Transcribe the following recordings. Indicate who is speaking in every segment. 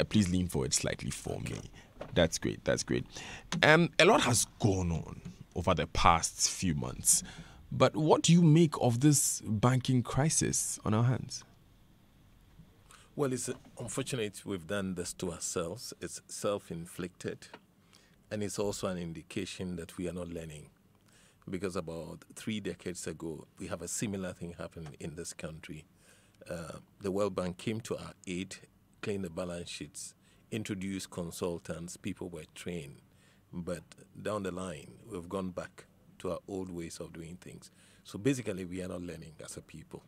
Speaker 1: Please lean forward slightly for me. That's great. That's great. A lot has gone on over the past few months. But what do you make of this banking crisis on our hands?
Speaker 2: Well, it's unfortunate we've done this to ourselves. It's self-inflicted, and it's also an indication that we are not learning. Because about 3 decades ago, we have a similar thing happen in this country. The World Bank came to our aid, cleaned the balance sheets, introduced consultants, people were trained. But down the line, we've gone back to our old ways of doing things. So basically, we are not learning as a people.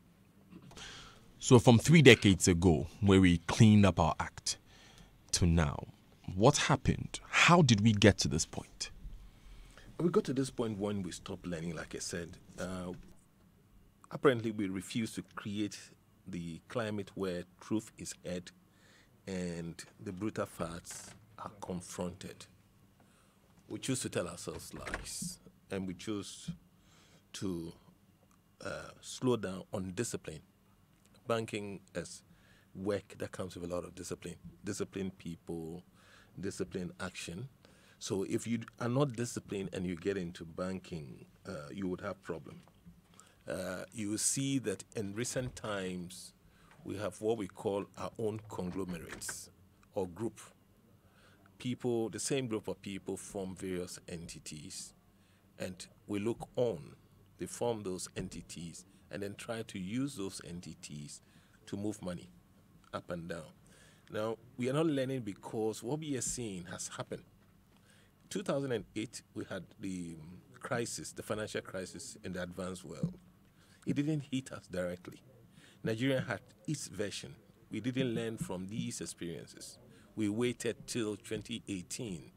Speaker 1: So from 3 decades ago, where we cleaned up our act, to now, what happened? How did we get to this point?
Speaker 2: We got to this point when we stopped learning, like I said. Apparently, we refused to create the climate where truth is heard and the brutal facts are confronted. We choose to tell ourselves lies, and we choose to slow down on discipline. Banking is work that comes with a lot of discipline. Disciplined people, disciplined action. So if you are not disciplined and you get into banking, you would have problem. You will see that in recent times, we have what we call our own conglomerates or group. People, the same group of people form various entities, and we look on. They form those entities and then try to use those entities to move money up and down. Now, we are not learning because what we are seeing has happened. 2008, we had the crisis, the financial crisis in the advanced world. It didn't hit us directly. Nigeria had its version. We didn't learn from these experiences. We waited till 2018,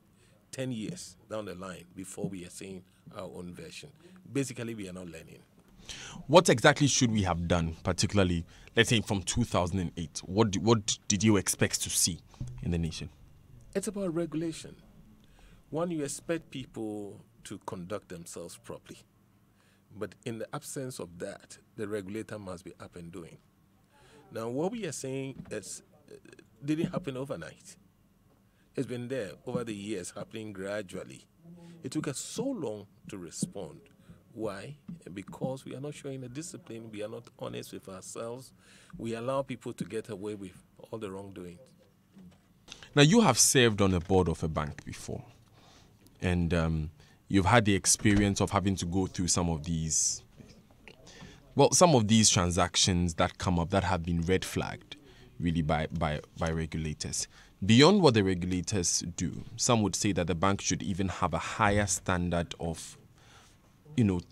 Speaker 2: 10 years down the line, before we are seeing our own version. Basically, we are not learning.
Speaker 1: What exactly should we have done, particularly, let's say, from 2008? What did you expect to see in the nation?
Speaker 2: It's about regulation. One, you expect people to conduct themselves properly. But in the absence of that, the regulator must be up and doing. Now, what we are saying didn't happen overnight. It's been there over the years, happening gradually. It took us so long to respond. Why? Because we are not showing the discipline. We are not honest with ourselves. We allow people to get away with all the wrongdoings.
Speaker 1: Now, you have served on the board of a bank before, and you've had the experience of having to go through some of these transactions that come up that have been red flagged, really, by regulators. Beyond what the regulators do, some would say that the bank should even have a higher standard of,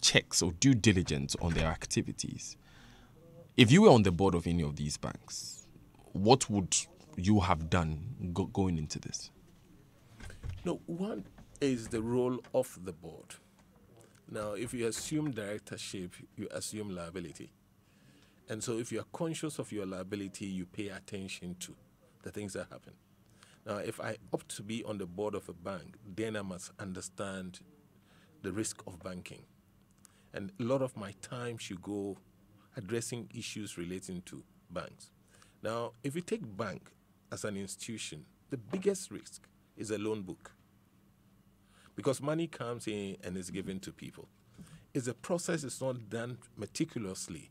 Speaker 1: checks or due diligence on their activities. If you were on the board of any of these banks, what would you have done going into this?
Speaker 2: No, one is the role of the board. Now, if you assume directorship, you assume liability. And so if you are conscious of your liability, you pay attention to the things that happen. Now, if I opt to be on the board of a bank, then I must understand the risk of banking. And a lot of my time should go addressing issues relating to banks. Now, if you take bank as an institution, the biggest risk is a loan book. Because money comes in and is given to people. If the process is not done meticulously,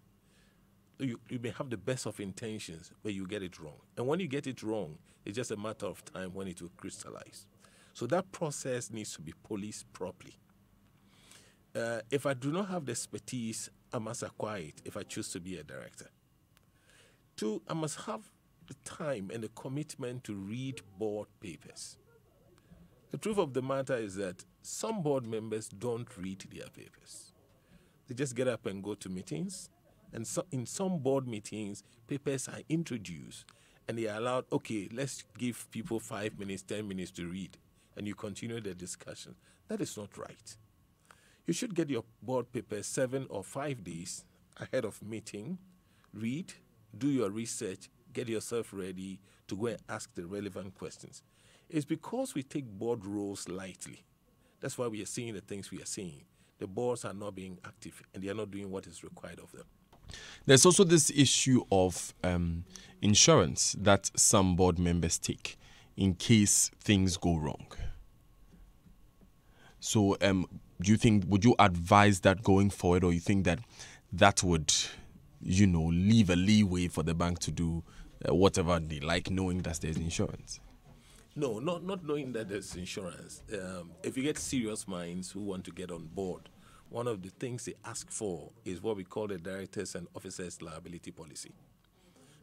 Speaker 2: you may have the best of intentions, but you get it wrong. And when you get it wrong, it's just a matter of time when it will crystallize. So that process needs to be policed properly. If I do not have the expertise, I must acquire it if I choose to be a director. 2, I must have the time and the commitment to read board papers. The truth of the matter is that some board members don't read their papers. They just get up and go to meetings. And so in some board meetings, papers are introduced and they are allowed, okay, let's give people 5 minutes, 10 minutes to read, and you continue the discussion. That is not right. You should get your board papers 7 or 5 days ahead of meeting, read, do your research, get yourself ready to go and ask the relevant questions. It's because we take board roles lightly. That's why we are seeing the things we are seeing. The boards are not being active and they are not doing what is required of them.
Speaker 1: There's also this issue of insurance that some board members take in case things go wrong. So, would you advise that going forward, or you think that would, leave a leeway for the bank to do whatever they like, knowing that there's insurance?
Speaker 2: No, not knowing that there's insurance. If you get serious minds who want to get on board, one of the things they ask for is what we call the directors and officers liability policy.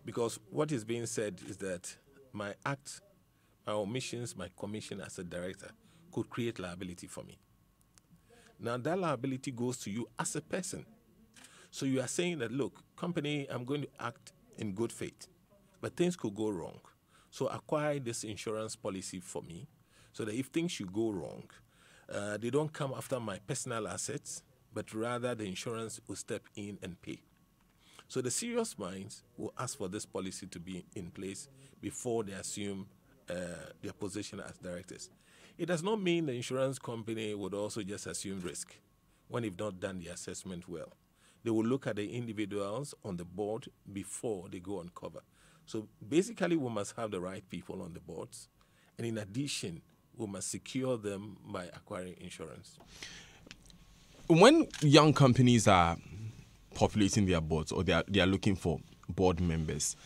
Speaker 2: Because what is being said is that my act, my omissions, my commission as a director could create liability for me. Now that liability goes to you as a person. So you are saying that, look, company, I'm going to act in good faith, but things could go wrong. So acquire this insurance policy for me so that if things should go wrong, they don't come after my personal assets, but rather the insurance will step in and pay. So the serious minds will ask for this policy to be in place before they assume their position as directors. It does not mean the insurance company would also just assume risk when they've not done the assessment well. They will look at the individuals on the board before they go on cover. So basically, we must have the right people on the boards. And in addition, we must secure them by acquiring insurance.
Speaker 1: When young companies are populating their boards, or they are looking for board members,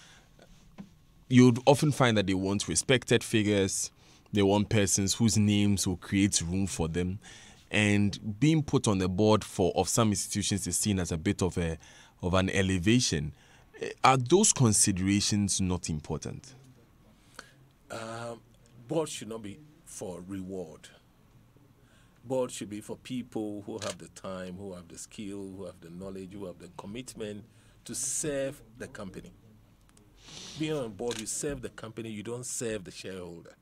Speaker 1: you'd often find that they want respected figures. They want persons whose names will create room for them. And being put on the board of some institutions is seen as a bit of an elevation. Are those considerations not important?
Speaker 2: Board should not be for reward. Board should be for people who have the time, who have the skill, who have the knowledge, who have the commitment to serve the company. Being on board, you serve the company, you don't serve the shareholder.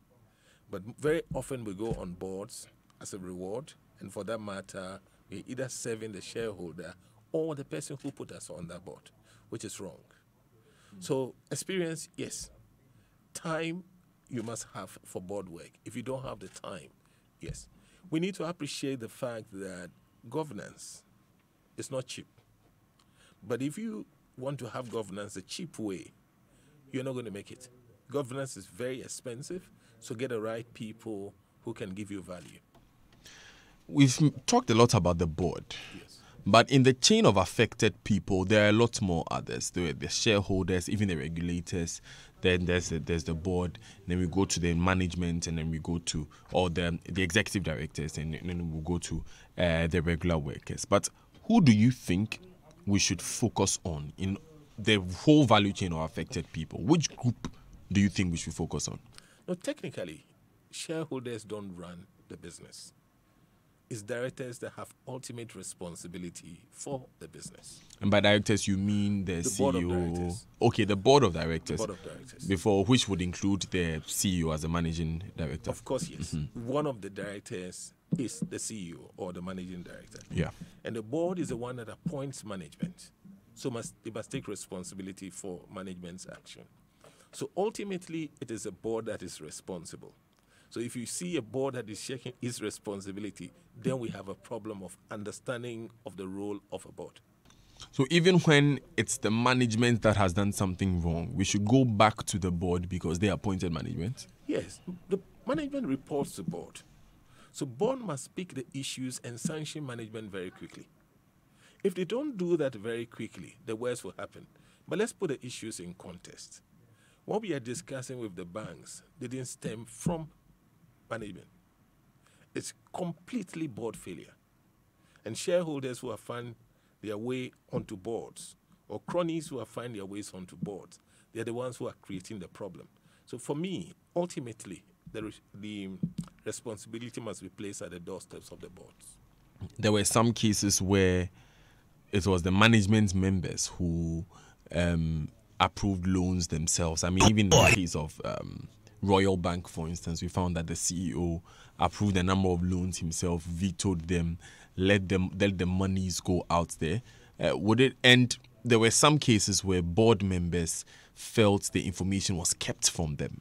Speaker 2: But very often we go on boards as a reward, and for that matter, we're either serving the shareholder or the person who put us on that board, which is wrong. So experience, yes. Time you must have for board work. If you don't have the time, yes. We need to appreciate the fact that governance is not cheap. But if you want to have governance the cheap way, you're not going to make it. Governance is very expensive, so get the right people who can give you value.
Speaker 1: We've talked a lot about the board.
Speaker 2: Yes.
Speaker 1: But in the chain of affected people, there are a lot more others. There are the shareholders, even the regulators. Then there's the board. Then we go to the management, and then we go to the executive directors, and then we'll go to the regular workers. But who do you think we should focus on in the whole value chain of affected people? Which group do you think we should focus on?
Speaker 2: No, technically, shareholders don't run the business. It's directors that have ultimate responsibility for the business.
Speaker 1: And by directors, you mean the CEO?
Speaker 2: Board of directors.
Speaker 1: Okay, the board of directors.
Speaker 2: The board of directors.
Speaker 1: Before, which would include the CEO as the managing director.
Speaker 2: Of course, yes. Mm-hmm. One of the directors is the CEO or the managing director.
Speaker 1: Yeah.
Speaker 2: And the board is the one that appoints management. So they must take responsibility for management's action. So ultimately, it is a board that is responsible. So if you see a board that is shaking its responsibility, then we have a problem of understanding of the role of a board.
Speaker 1: So even when it's the management that has done something wrong, we should go back to the board because they appointed management?
Speaker 2: Yes. The management reports to board. So board must pick the issues and sanction management very quickly. If they don't do that very quickly, the worst will happen. But let's put the issues in context. What we are discussing with the banks didn't stem from management. It's completely board failure. And shareholders who have found their way onto boards, or cronies who have found their ways onto boards, they're the ones who are creating the problem. So for me, ultimately, the responsibility must be placed at the doorsteps of the boards.
Speaker 1: There were some cases where it was the management members who approved loans themselves. I mean, even in the case of Royal Bank, for instance, we found that the CEO approved a number of loans himself, vetoed them, let the monies go out there. And there were some cases where board members felt the information was kept from them.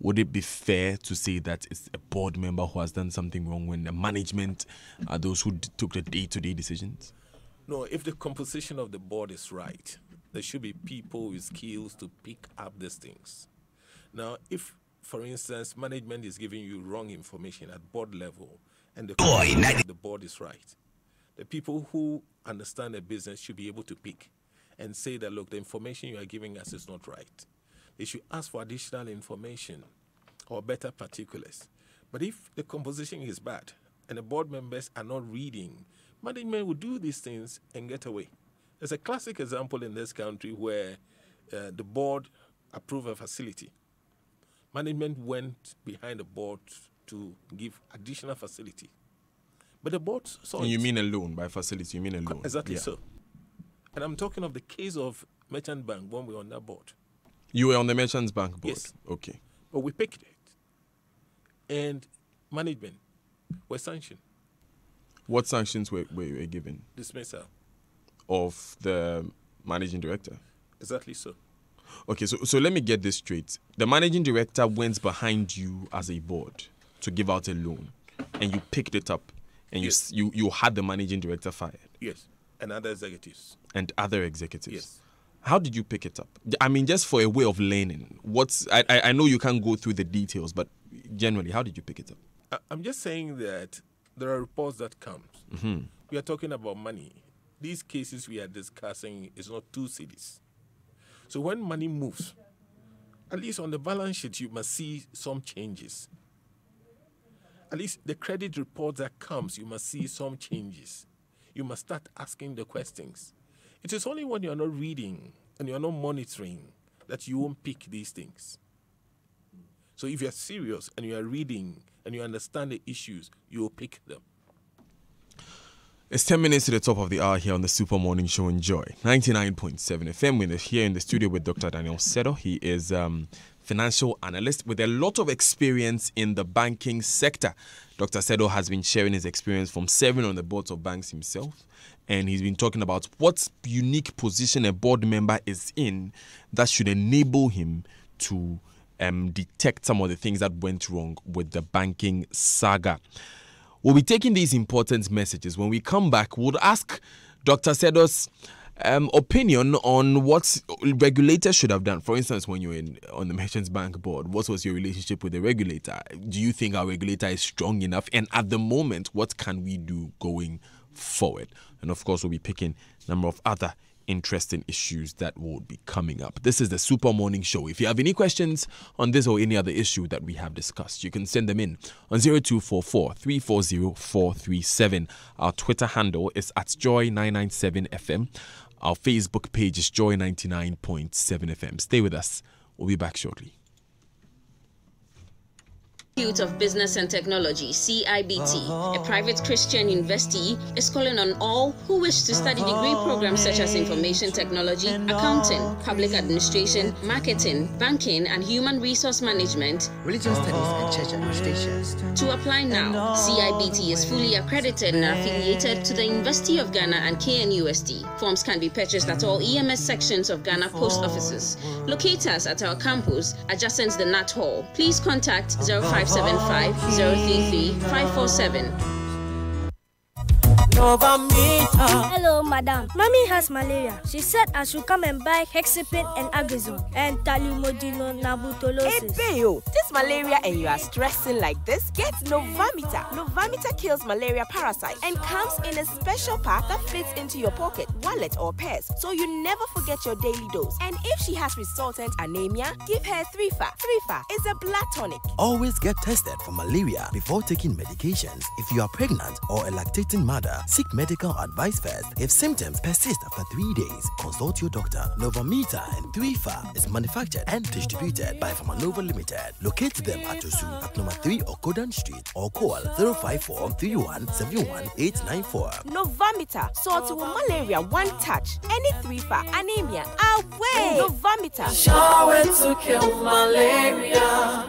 Speaker 1: Would it be fair to say that it's a board member who has done something wrong when the management are those who took the day-to-day decisions?
Speaker 2: No, if the composition of the board is right, there should be people with skills to pick up these things. Now, if, for instance, management is giving you wrong information at board level and the board is right, the people who understand the business should be able to pick and say that, look, the information you are giving us is not right. They should ask for additional information or better particulars. But if the composition is bad and the board members are not reading, management will do these things and get away. There's a classic example in this country where the board approved a facility. Management went behind the board to give additional facility. But the board saw
Speaker 1: And you mean a loan? By facility, you mean a loan?
Speaker 2: Exactly so. And I'm talking of the case of Merchant Bank when we were on that board.
Speaker 1: You were on the Merchants Bank board?
Speaker 2: Yes.
Speaker 1: Okay.
Speaker 2: But we picked it. And management were sanctioned.
Speaker 1: What sanctions were given?
Speaker 2: Dismissal.
Speaker 1: Of the managing director?
Speaker 2: Exactly so.
Speaker 1: Okay, so let me get this straight. The managing director went behind you as a board to give out a loan, and you picked it up, and
Speaker 2: Yes.
Speaker 1: you had the managing director fired.
Speaker 2: Yes. And other executives.
Speaker 1: And other executives.
Speaker 2: Yes.
Speaker 1: How did you pick it up? I mean, just for a way of learning. I know you can't go through the details, but generally, how did you pick it up?
Speaker 2: I'm just saying that there are reports that come.
Speaker 1: Mm-hmm.
Speaker 2: We are talking about money. These cases we are discussing is not 2 cedis. So when money moves, at least on the balance sheet, you must see some changes. At least the credit report that comes, you must see some changes. You must start asking the questions. It is only when you are not reading and you are not monitoring that you won't pick these things. So if you are serious and you are reading and you understand the issues, you will pick them.
Speaker 1: It's 10 minutes to the top of the hour here on the Super Morning Show. Enjoy 99.7 FM. We're here in the studio with Dr. Daniel Sedo. He is financial analyst with a lot of experience in the banking sector. Dr. Sedo has been sharing his experience from serving on the boards of banks himself, and he's been talking about what unique position a board member is in that should enable him to detect some of the things that went wrong with the banking saga. We'll be taking these important messages. When we come back, we'll ask Dr. Sedo's opinion on what regulators should have done. For instance, when you're on the Merchants Bank board, what was your relationship with the regulator? Do you think our regulator is strong enough? And at the moment, what can we do going forward? And of course, we'll be picking a number of other interesting issues that will be coming up. This is the Super Morning Show. If you have any questions on this or any other issue that we have discussed, you can send them in on 0244 340 437. Our Twitter handle is at Joy997FM. Our Facebook page is Joy99.7 FM. Stay with us. We'll be back shortly.
Speaker 3: Institute of Business and Technology, CIBT, a private Christian university, is calling on all who wish to study degree programs such as information technology, accounting, public administration, marketing, banking, and human resource management,
Speaker 4: religion studies, and church administration.
Speaker 3: to apply now. CIBT is fully accredited and affiliated to the University of Ghana and KNUST. Forms can be purchased at all EMS sections of Ghana post offices. Locate us at our campus adjacent the Nat Hall. Please contact 0575 033 547.
Speaker 5: Hello, madam. Mommy has malaria. She said I should come and buy Hexapin and Agazone and Talumodino Nabutolosis.
Speaker 6: Hey, Bayo, this malaria and you are stressing like this? Get Novamita. Novamita kills malaria parasites and comes in a special pack that fits into your pocket, wallet, or purse, so you never forget your daily dose. And if she has resultant anemia, give her 3FA. 3FA is a blood tonic.
Speaker 7: Always get tested for malaria before taking medications. If you are pregnant or a lactating mother, seek medical advice first. If symptoms persist after 3 days, consult your doctor. Novamita and 3FA is manufactured and distributed by Pharmanova Limited. Locate them at Osu at number 3 Okodan Street or call 054 31 71 894.
Speaker 6: Novamita, sort with malaria one touch. Any 3FA anemia, away. Novamita.
Speaker 8: Shower to kill malaria.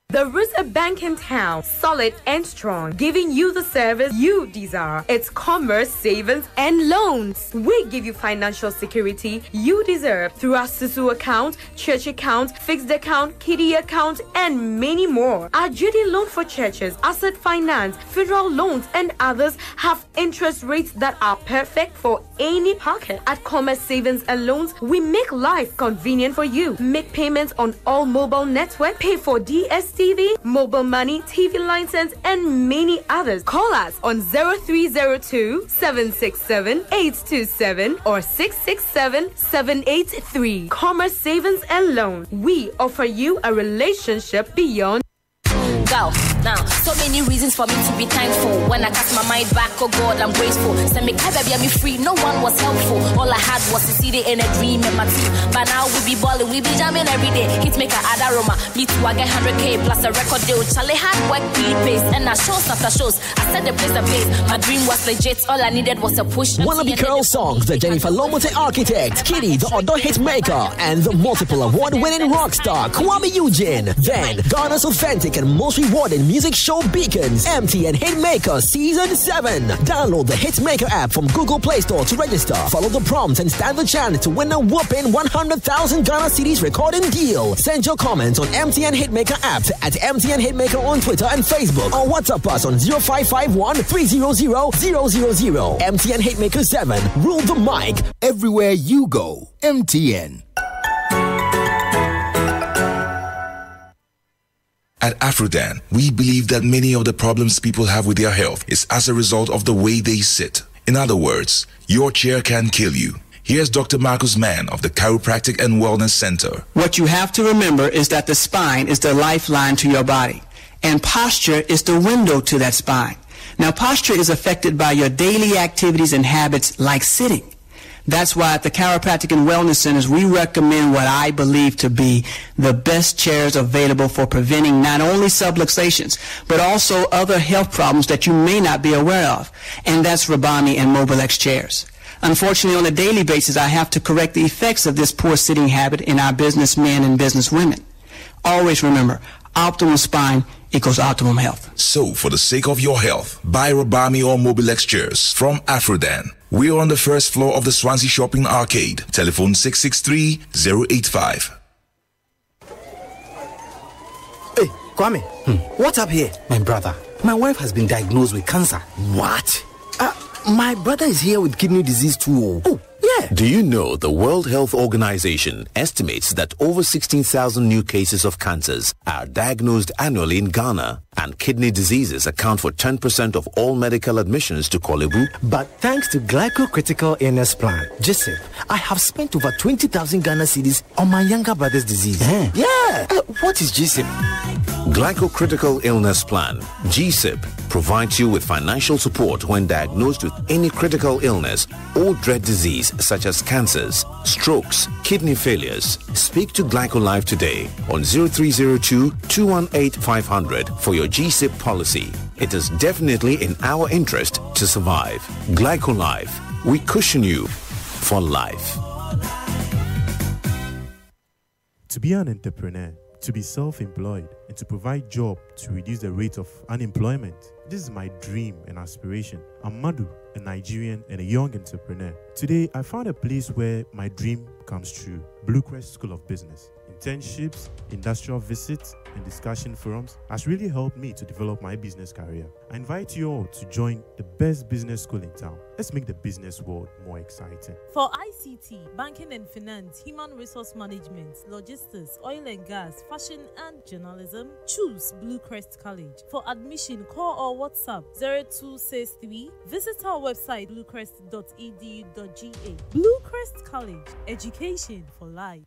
Speaker 9: The
Speaker 8: There is a bank in town, solid and strong, giving you the service you desire. It's Commerce Savings and Loans. We give you financial security you deserve through our Susu account, church account, fixed account, kiddie account, and many more. Our GD loan for churches, asset finance, federal loans, and others have interest rates that are perfect for any pocket. At Commerce Savings and Loans, we make life convenient for you. Make payments on all mobile network, pay for DSTV, mobile money, TV license, and many others. Call us on 0302 767 827 or 667 783. Commerce Savings and Loan. We offer you a relationship beyond.
Speaker 9: Girl, now, so many reasons for me to be thankful. When I cast my mind back, oh God, I'm grateful. Send me baby, I'm free, no one was helpful. All I had was to see it in a dream and my team. But now we be balling, we be jamming every day. Hit maker, add aroma. Me too, I get 100K plus a record deal. Charlie hard work, really pays. And I shows after shows, I set the place a place. My dream was legit, all I needed was a push.
Speaker 10: One of the Curl songs, the Jennifer Lomote architect, Kitty, the Odo hit maker, and the multiple award-winning rock star, Kwame Eugene. Then, Ghana's authentic and most rewarding music show beacons, MTN Hitmaker Season 7. Download the Hitmaker app from Google Play Store to register. Follow the prompts and stand the chance to win a whopping 100,000 Ghana cedis recording deal. Send your comments on MTN Hitmaker app at MTN Hitmaker on Twitter and Facebook, or WhatsApp us on 0551 300 000. MTN Hitmaker 7. Rule the mic.
Speaker 11: Everywhere you go, MTN.
Speaker 12: At Afrodan, we believe that many of the problems people have with their health is as a result of the way they sit. In other words, your chair can kill you. Here's Dr. Marcus Mann of the Chiropractic and Wellness Center.
Speaker 13: What you have to remember is that the spine is the lifeline to your body, and posture is the window to that spine. Now, posture is affected by your daily activities and habits like sitting. That's why at the Chiropractic and Wellness Centers, we recommend what I believe to be the best chairs available for preventing not only subluxations, but also other health problems that you may not be aware of. And that's Rabami and Mobilex chairs. Unfortunately, on a daily basis, I have to correct the effects of this poor sitting habit in our businessmen and businesswomen. Always remember, optimal spine equals optimum health.
Speaker 12: So, for the sake of your health, buy Rabami or Mobilex chairs from Afrodan. We are on the first floor of the Swansea Shopping Arcade. Telephone 663-085.
Speaker 7: Hey, Kwame, what's up here?
Speaker 11: My brother,
Speaker 7: My wife has been diagnosed with cancer.
Speaker 11: what?
Speaker 7: My brother is here with kidney disease too. Oh, yeah.
Speaker 14: Do you know the World Health Organization estimates that over 16,000 new cases of cancers are diagnosed annually in Ghana, and kidney diseases account for 10% of all medical admissions to Kolebu?
Speaker 7: But thanks to Glyco-Critical Illness Plan, GSIP, I have spent over 20,000 Ghana cedis on my younger brother's disease. Yeah. What is GSIP?
Speaker 14: Glyco-Critical Illness Plan, GSIP, provides you with financial support when diagnosed with any critical illness or dread disease such as cancers, strokes, kidney failures. Speak to GlycoLife today on 0302-218-500 for your GSIP policy. It is definitely in our interest to survive. GlycoLife, we cushion you for life.
Speaker 15: To be an entrepreneur, to be self-employed, and to provide job to reduce the rate of unemployment. This is my dream and aspiration. I'm Madu, a Nigerian and a young entrepreneur. Today, I found a place where my dream comes true. Blue Crest School of Business. Internships, industrial visits, and discussion forums has really helped me to develop my business career. I invite you all to join the best business school in town. Let's make the business world more exciting.
Speaker 16: For ICT, banking and finance, human resource management, logistics, oil and gas, fashion and journalism, choose Blue Crest College. For admission, call or WhatsApp 0263. Visit our website bluecrest.edu.ga. Blue Crest College, education for life.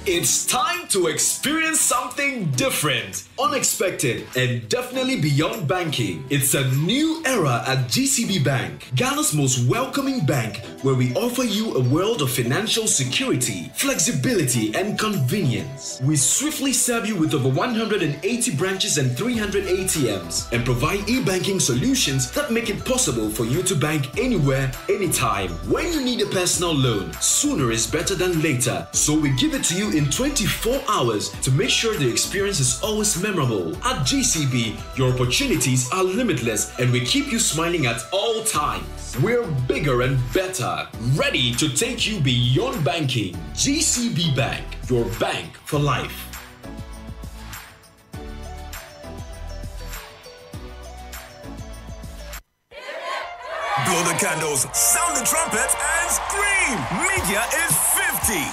Speaker 17: It's time to experience something different, unexpected, and definitely beyond banking. It's a new era at GCB Bank, Ghana's most welcoming bank, where we offer you a world of financial security, flexibility, and convenience. We swiftly serve you with over 180 branches and 300 ATMs, and provide e-banking solutions that make it possible for you to bank anywhere, anytime. When you need a personal loan, sooner is better than later, so we give it to you you in 24 hours to make sure the experience is always memorable. At GCB, your opportunities are limitless and we keep you smiling at all times. We're bigger and better, ready to take you beyond banking. GCB Bank, your bank for life.
Speaker 18: Blow the candles, sound the trumpets, and scream! Media is 50!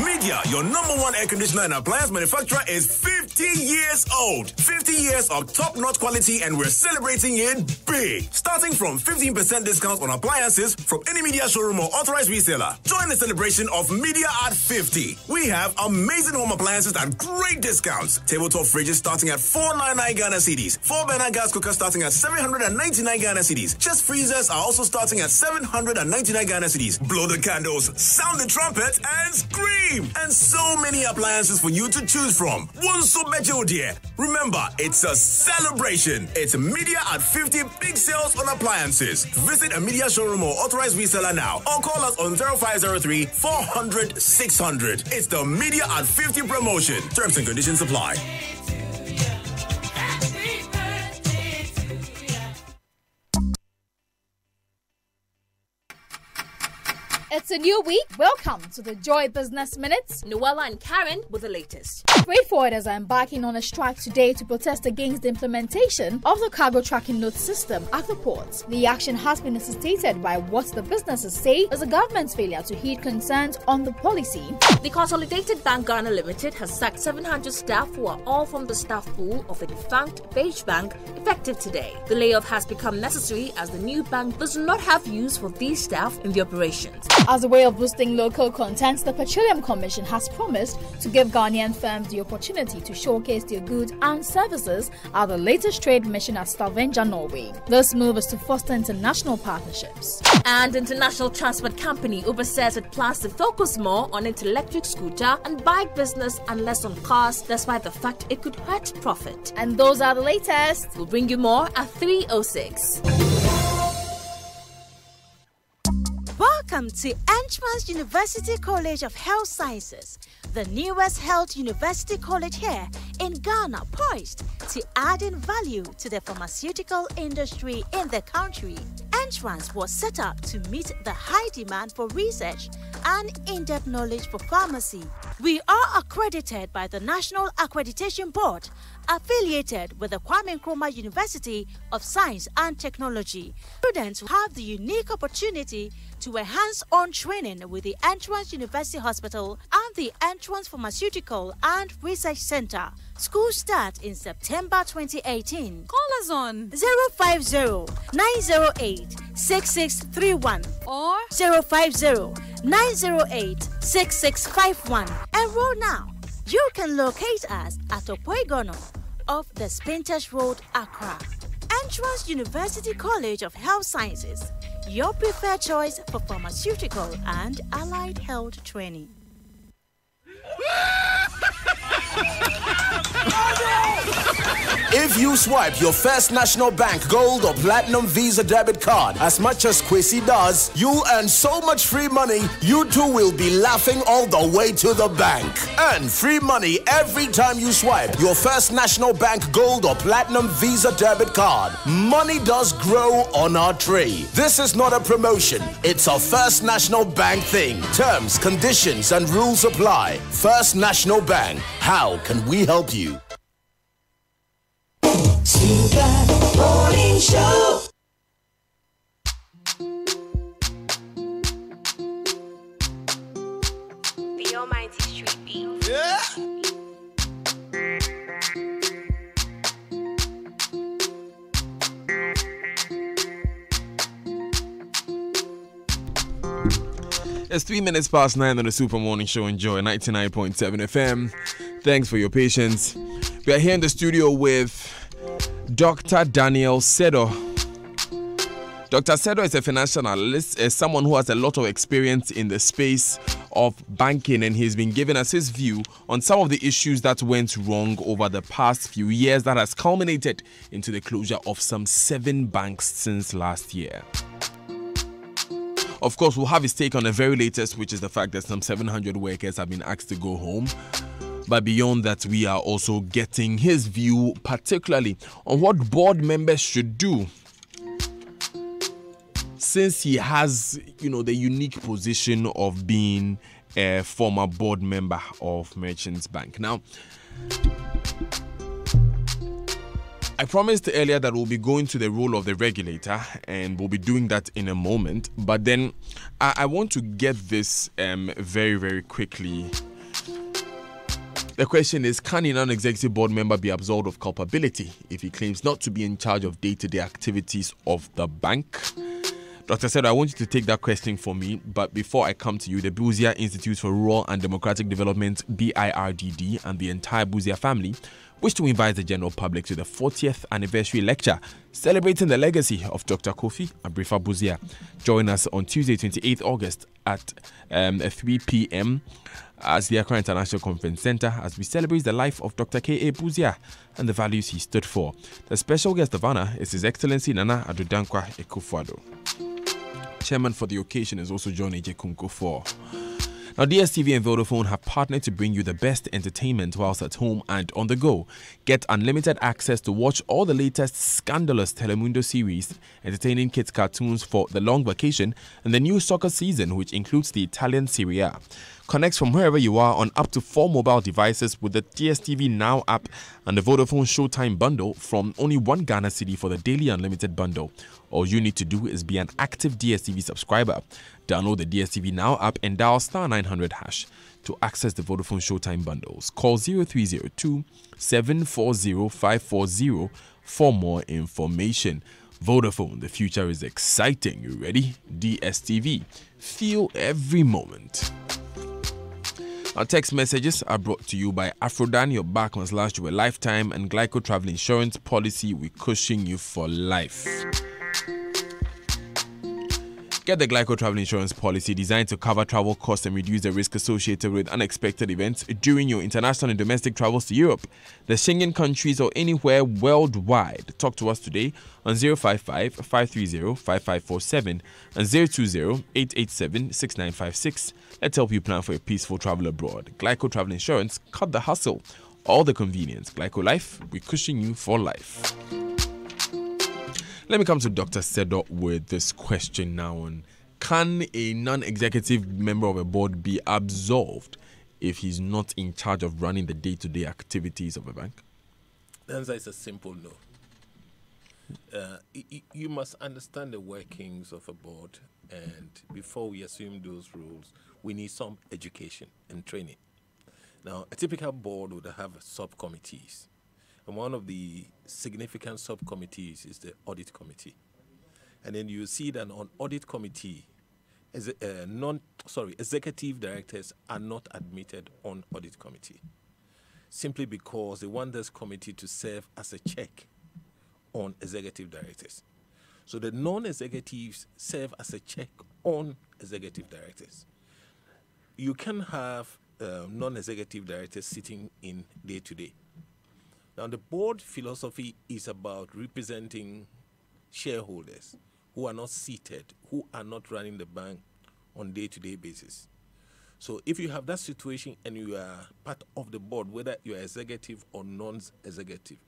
Speaker 18: Media, your #1 air conditioner and appliance manufacturer, is 50 years old. 50 years of top-notch quality, and we're celebrating it big. Starting from 15% discounts on appliances from any Media showroom or authorized reseller. Join the celebration of Media at 50. We have amazing home appliances at great discounts. Tabletop fridges starting at 499 Ghana cedis. 4-burner gas cookers starting at 799 Ghana cedis. Chest freezers are also starting at 799 Ghana cedis. Blow the candles, sound the trumpet, and scream! And so many appliances for you to choose from. One so better, dear. Remember, it's a celebration. It's Media at 50 big sales on appliances. Visit a Media showroom or authorized reseller now, or call us on 0503 400 600. It's the Media at 50 promotion. Terms and conditions apply.
Speaker 19: It's a new week. Welcome to the Joy Business Minutes.
Speaker 6: Noella and Karen with the latest.
Speaker 19: Freight forwarders are embarking on a strike today to protest against the implementation of the cargo tracking note system at the ports. The action has been necessitated by what the businesses say is the government's failure to heed concerns on the policy.
Speaker 6: The Consolidated Bank Ghana Limited has sacked 700 staff who are all from the staff pool of the defunct Bank effective today. The layoff has become necessary as the new bank does not have use for these staff in the operations.
Speaker 19: As a way of boosting local content, the Petroleum Commission has promised to give Ghanaian firms the opportunity to showcase their goods and services at the latest trade mission at Stavanger, Norway. This move is to foster international partnerships.
Speaker 6: And international transport company Uber says it plans to focus more on its electric scooter and bike business and less on cars, despite the fact it could hurt profit.
Speaker 19: And those are the latest.
Speaker 6: We'll bring you more at 3:06.
Speaker 20: Welcome to Entrance University College of Health Sciences, the newest health university college here in Ghana, poised to add in value to the pharmaceutical industry in the country. Entrance was set up to meet the high demand for research and in-depth knowledge for pharmacy. We are accredited by the National Accreditation Board, affiliated with the Kwame Nkrumah University of Science and Technology. Students have the unique opportunity to enhance on training with the Entrance University Hospital and the Entrance Pharmaceutical and Research Center. School starts in September 2018.
Speaker 19: Call us on
Speaker 20: 050-908-6631 or 050-908-6651. Enroll now. You can locate us at Opoigono of the Spintesh Road, Accra. Entrance University College of Health Sciences, your preferred choice for pharmaceutical and allied health training.
Speaker 21: If you swipe your First National Bank Gold or Platinum Visa debit card as much as Kwesi does, you'll earn so much free money, you too will be laughing all the way to the bank. Earn free money every time you swipe your First National Bank Gold or Platinum Visa debit card. Money does grow on our tree. This is not a promotion. It's a First National Bank thing. Terms, conditions, and rules apply. First National Bank. How can we help you?
Speaker 22: Super Morning Show.
Speaker 6: The Almighty Street Beat.
Speaker 22: Yeah.
Speaker 1: It's 3 minutes past 9 on the Super Morning Show. Enjoy 99.7 FM. Thanks for your patience. We are here in the studio with Dr. Daniel Sedo. Dr. Sedo is a financial analyst, someone who has a lot of experience in the space of banking, and he's been giving us his view on some of the issues that went wrong over the past few years that has culminated into the closure of some 7 banks since last year. Of course, we'll have his take on the very latest, which is the fact that some 700 workers have been asked to go home. But beyond that, we are also getting his view, particularly on what board members should do, since he has, the unique position of being a former board member of Merchants Bank. Now, I promised earlier that we'll be going to the role of the regulator, and we'll be doing that in a moment. But then I want to get this very, very quickly. The question is, can a non-executive board member be absolved of culpability if he claims not to be in charge of day-to-day activities of the bank? Dr. Sedo, I want you to take that question for me, but before I come to you, the Busia Institute for Rural and Democratic Development, BIRDD, and the entire Busia family wish to invite the general public to the 40th anniversary lecture celebrating the legacy of Dr. Kofi Abrifa Busia. Join us on Tuesday, 28th August at 3 p.m. at the Accra International Conference Center as we celebrate the life of Dr. K.A. Busia and the values he stood for. The special guest of honor is His Excellency Nana Addo Dankwa Akufo-Addo. Chairman for the occasion is also John A.J. Kunko-4. Now, DSTV and Vodafone have partnered to bring you the best entertainment whilst at home and on the go. Get unlimited access to watch all the latest scandalous Telemundo series, entertaining kids cartoons for the long vacation, and the new soccer season, which includes the Italian Serie A. Connect from wherever you are on up to 4 mobile devices with the DSTV Now app and the Vodafone Showtime bundle from only 1 Ghana cedi for the daily unlimited bundle. All you need to do is be an active DSTV subscriber. Download the DSTV Now app and dial *900# to access the Vodafone Showtime bundles. Call 0302 740 540 for more information. Vodafone, the future is exciting. You ready? DSTV. Feel every moment. Our text messages are brought to you by Afrodan. Your back must last you a lifetime, and Glyco Travel Insurance Policy, we cushion you for life. Get the Glyco Travel Insurance Policy designed to cover travel costs and reduce the risk associated with unexpected events during your international and domestic travels to Europe, the Schengen countries, or anywhere worldwide. Talk to us today on 055-530-5547 and 020-887-6956. Let's help you plan for a peaceful travel abroad. Glyco Travel Insurance, cut the hustle, all the convenience. Glyco Life, we cushion you for life. Let me come to Dr. Sedo with this question now on, can a non-executive member of a board be absolved if he's not in charge of running the day-to-day activities of a bank?
Speaker 2: The answer is a simple no. You must understand the workings of a board, and before we assume those rules, we need some education and training. Now, a typical board would have subcommittees. And one of the significant subcommittees is the audit committee. And then you see that on audit committee, executive directors are not admitted on audit committee, simply because they want this committee to serve as a check on executive directors. So the non-executives serve as a check on executive directors. You can have non-executive directors sitting in day-to-day. Now, the board philosophy is about representing shareholders who are not seated, who are not running the bank on day-to-day basis. So if you have that situation and you are part of the board, whether you are executive or non-executive,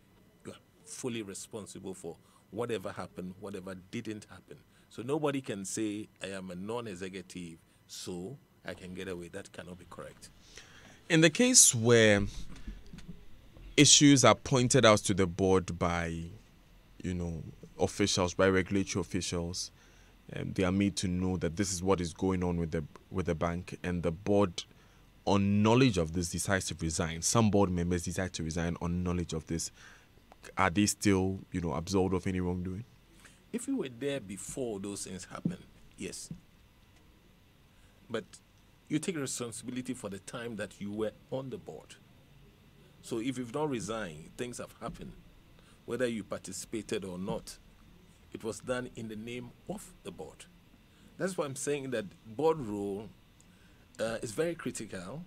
Speaker 2: you are fully responsible for whatever happened, whatever didn't happen. So nobody can say, I am a non-executive, so I can get away. That cannot be correct.
Speaker 1: In the case where issues are pointed out to the board by, officials, by regulatory officials, they are made to know that this is what is going on with the bank, and the board, on knowledge of this, decides to resign. Some board members decide to resign on knowledge of this. Are they still, absolved of any wrongdoing?
Speaker 2: If you were there before those things happened, yes. But you take responsibility for the time that you were on the board. So if you've not resigned, things have happened. Whether you participated or not, it was done in the name of the board. That's why I'm saying that board role is very critical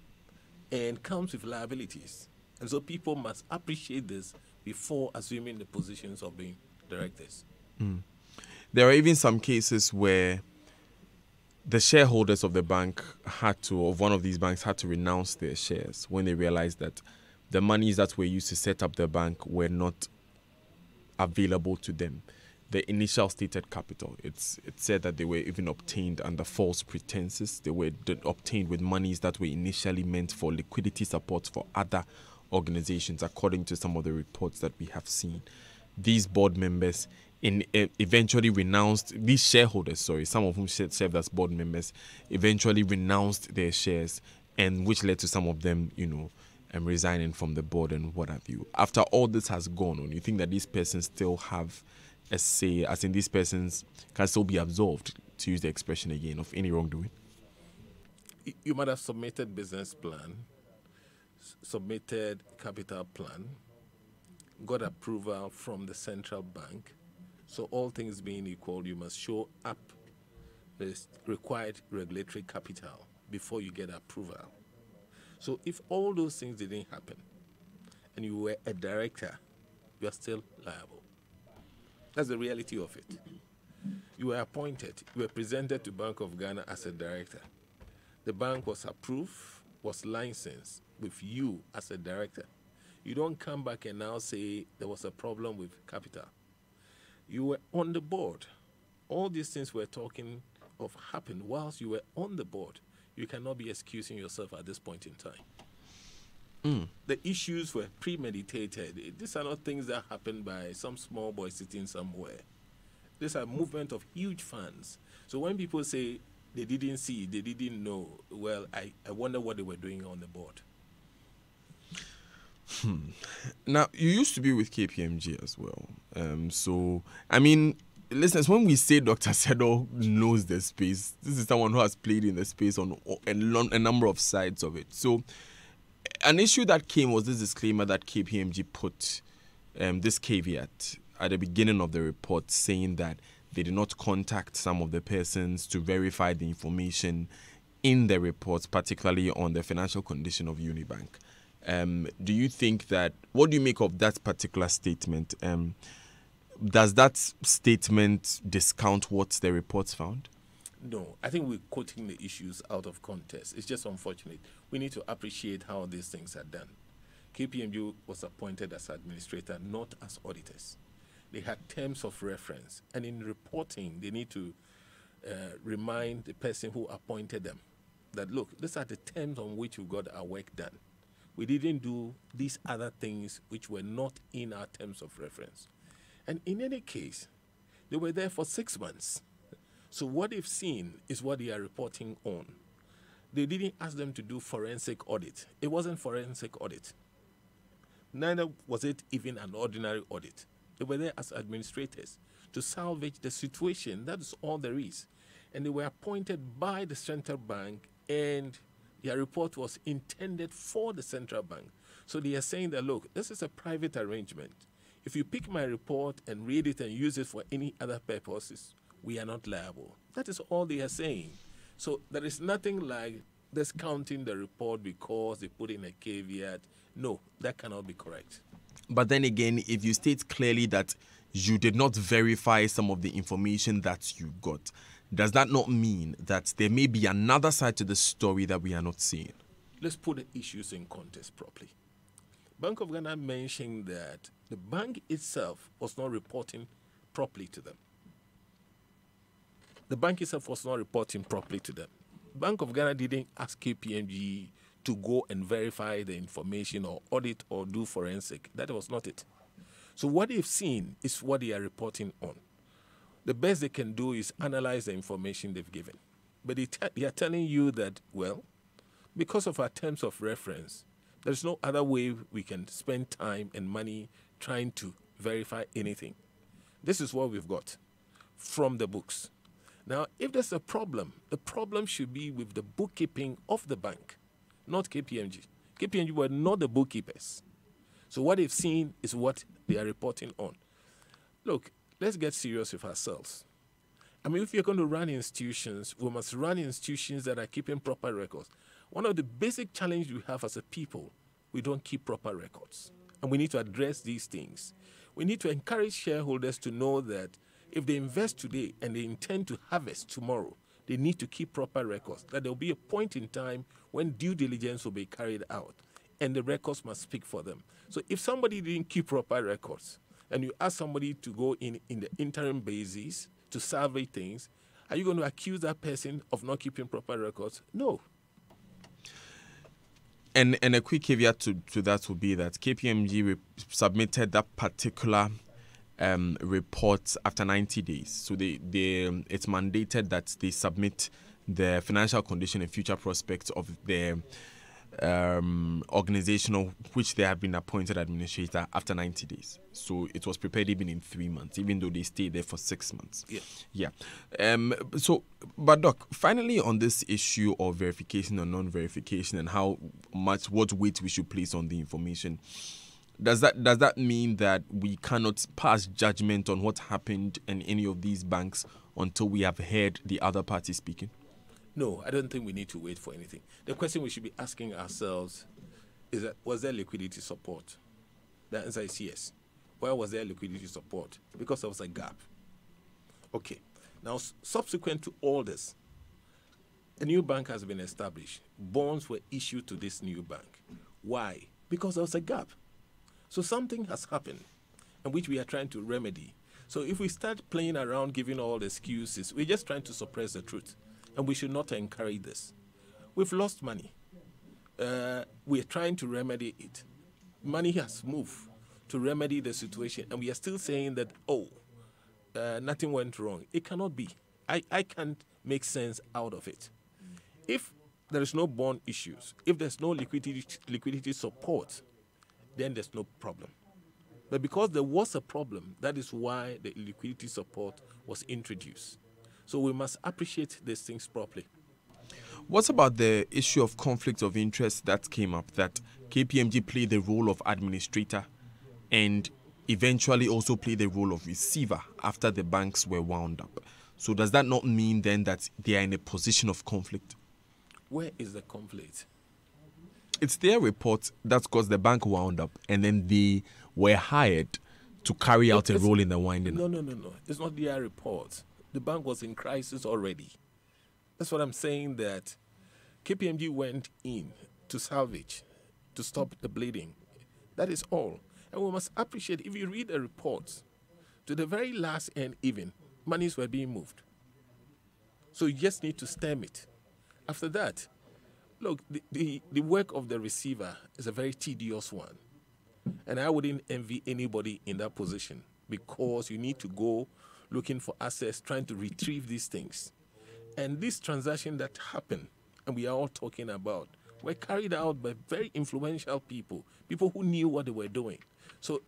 Speaker 2: and comes with liabilities. And so people must appreciate this before assuming the positions of being directors.
Speaker 1: There are even some cases where the shareholders of the bank of one of these banks had to renounce their shares when they realized that the monies that were used to set up the bank were not available to them. The initial stated capital, it said that they were even obtained under false pretenses. They were obtained with monies that were initially meant for liquidity support for other organizations, according to some of the reports that we have seen. These board members eventually renounced, these shareholders, some of whom served as board members, eventually renounced their shares, and which led to some of them, resigning from the board and what have you. After all this has gone on, you think that these persons still have a say, as in these persons can still be absolved, to use the expression again, of any wrongdoing?
Speaker 2: You might have submitted business plan, submitted capital plan, got approval from the central bank. So all things being equal, you must show up the required regulatory capital before you get approval. So if all those things didn't happen and you were a director, you are still liable. That's the reality of it. You were appointed, you were presented to Bank of Ghana as a director. The bank was approved, was licensed with you as a director. You don't come back and now say there was a problem with capital. You were on the board. All these things we're talking of happened whilst you were on the board. You cannot be excusing yourself at this point in time. The issues were premeditated. These are not things that happened by some small boy sitting somewhere. These are movement of huge funds. So when people say they didn't see, they didn't know, well, I wonder what they were doing on the board.
Speaker 1: Now, you used to be with KPMG as well. So, I mean, listeners, when we say Dr. Sedo knows the space, this is someone who has played in the space on a number of sides of it. So, an issue that came was this disclaimer that KPMG put, this caveat at the beginning of the report, saying that they did not contact some of the persons to verify the information in the reports, particularly on the financial condition of Unibank. Do you think that, what do you make of that particular statement? Does that statement discount what the reports found?
Speaker 2: No, I think we're quoting the issues out of context. It's just unfortunate. We need to appreciate how these things are done. KPMG was appointed as administrator, not as auditors. They had terms of reference, and in reporting, they need to remind the person who appointed them that, look, these are the terms on which we got our work done. We didn't do these other things which were not in our terms of reference. And in any case, they were there for 6 months. So what they've seen is what they are reporting on. They didn't ask them to do forensic audit. It wasn't forensic audit. Neither was it even an ordinary audit. They were there as administrators to salvage the situation. That is all there is. And they were appointed by the central bank, and their report was intended for the central bank. So they are saying that, look, this is a private arrangement. If you pick my report and read it and use it for any other purposes, we are not liable. That is all they are saying. So there is nothing like discounting the report because they put in a caveat. No, that cannot be correct.
Speaker 1: But then again, if you state clearly that you did not verify some of the information that you got, does that not mean that there may be another side to the story that we are not seeing?
Speaker 2: Let's put the issues in context properly. Bank of Ghana mentioned that the bank itself was not reporting properly to them. The bank itself was not reporting properly to them. Bank of Ghana didn't ask KPMG to go and verify the information or audit or do forensic. That was not it. So what they've seen is what they are reporting on. The best they can do is analyze the information they've given. But they are telling you that, well, because of our terms of reference, there's no other way we can spend time and money trying to verify anything. This is what we've got from the books. Now, if there's a problem, the problem should be with the bookkeeping of the bank, not KPMG. KPMG were not the bookkeepers. So what they've seen is what they are reporting on. Look, let's get serious with ourselves. I mean, if you're going to run institutions, we must run institutions that are keeping proper records. One of the basic challenges we have as a people, we don't keep proper records. And we need to address these things. We need to encourage shareholders to know that if they invest today and they intend to harvest tomorrow, They need to keep proper records. That there will be a point in time when due diligence will be carried out, and the records must speak for them. So if somebody didn't keep proper records, and you ask somebody to go in the interim basis to survey things, are you going to accuse that person of not keeping proper records? No.
Speaker 1: And a quick caveat to that would be that KPMG submitted that particular report after 90 days. So it's mandated that they submit the financial condition and future prospects of their organizational, which they have been appointed administrator after 90 days. So it was prepared even in 3 months, even though they stayed there for 6 months. Yeah. But Doc, finally on this issue of verification or non-verification and what weight we should place on the information, does that mean that we cannot pass judgment on what happened in any of these banks until we have heard the other party speaking?
Speaker 2: No, I don't think we need to wait for anything. The question we should be asking ourselves is that, was there liquidity support? The answer is yes. Why was there liquidity support? Because there was a gap. Okay. Now, subsequent to all this, a new bank has been established. Bonds were issued to this new bank. Why? Because there was a gap. So something has happened, and which we are trying to remedy. So if we start playing around giving all the excuses, we're just trying to suppress the truth. And we should not encourage this. We've lost money. We're trying to remedy it. Money has moved to remedy the situation, and we are still saying that, nothing went wrong. It cannot be. I can't make sense out of it. If there is no bond issues, if there's no liquidity support, then there's no problem. But because there was a problem, that is why the liquidity support was introduced. So we must appreciate these things properly.
Speaker 1: What about the issue of conflict of interest that came up, that KPMG played the role of administrator and eventually also played the role of receiver after the banks were wound up? So does that not mean then that they are in a position of conflict?
Speaker 2: Where is the conflict?
Speaker 1: It's their report that caused the bank wound up, and then they were hired to carry out a role in the winding up.
Speaker 2: No. It's not their report. The bank was in crisis already. That's what I'm saying, that KPMG went in to salvage, to stop the bleeding. That is all. And we must appreciate, if you read the reports, to the very last end even, monies were being moved. So you just need to stem it. After that, look, the work of the receiver is a very tedious one. And I wouldn't envy anybody in that position, because you need to go looking for assets, trying to retrieve these things. And this transaction that happened, and we are all talking about, were carried out by very influential people who knew what they were doing. So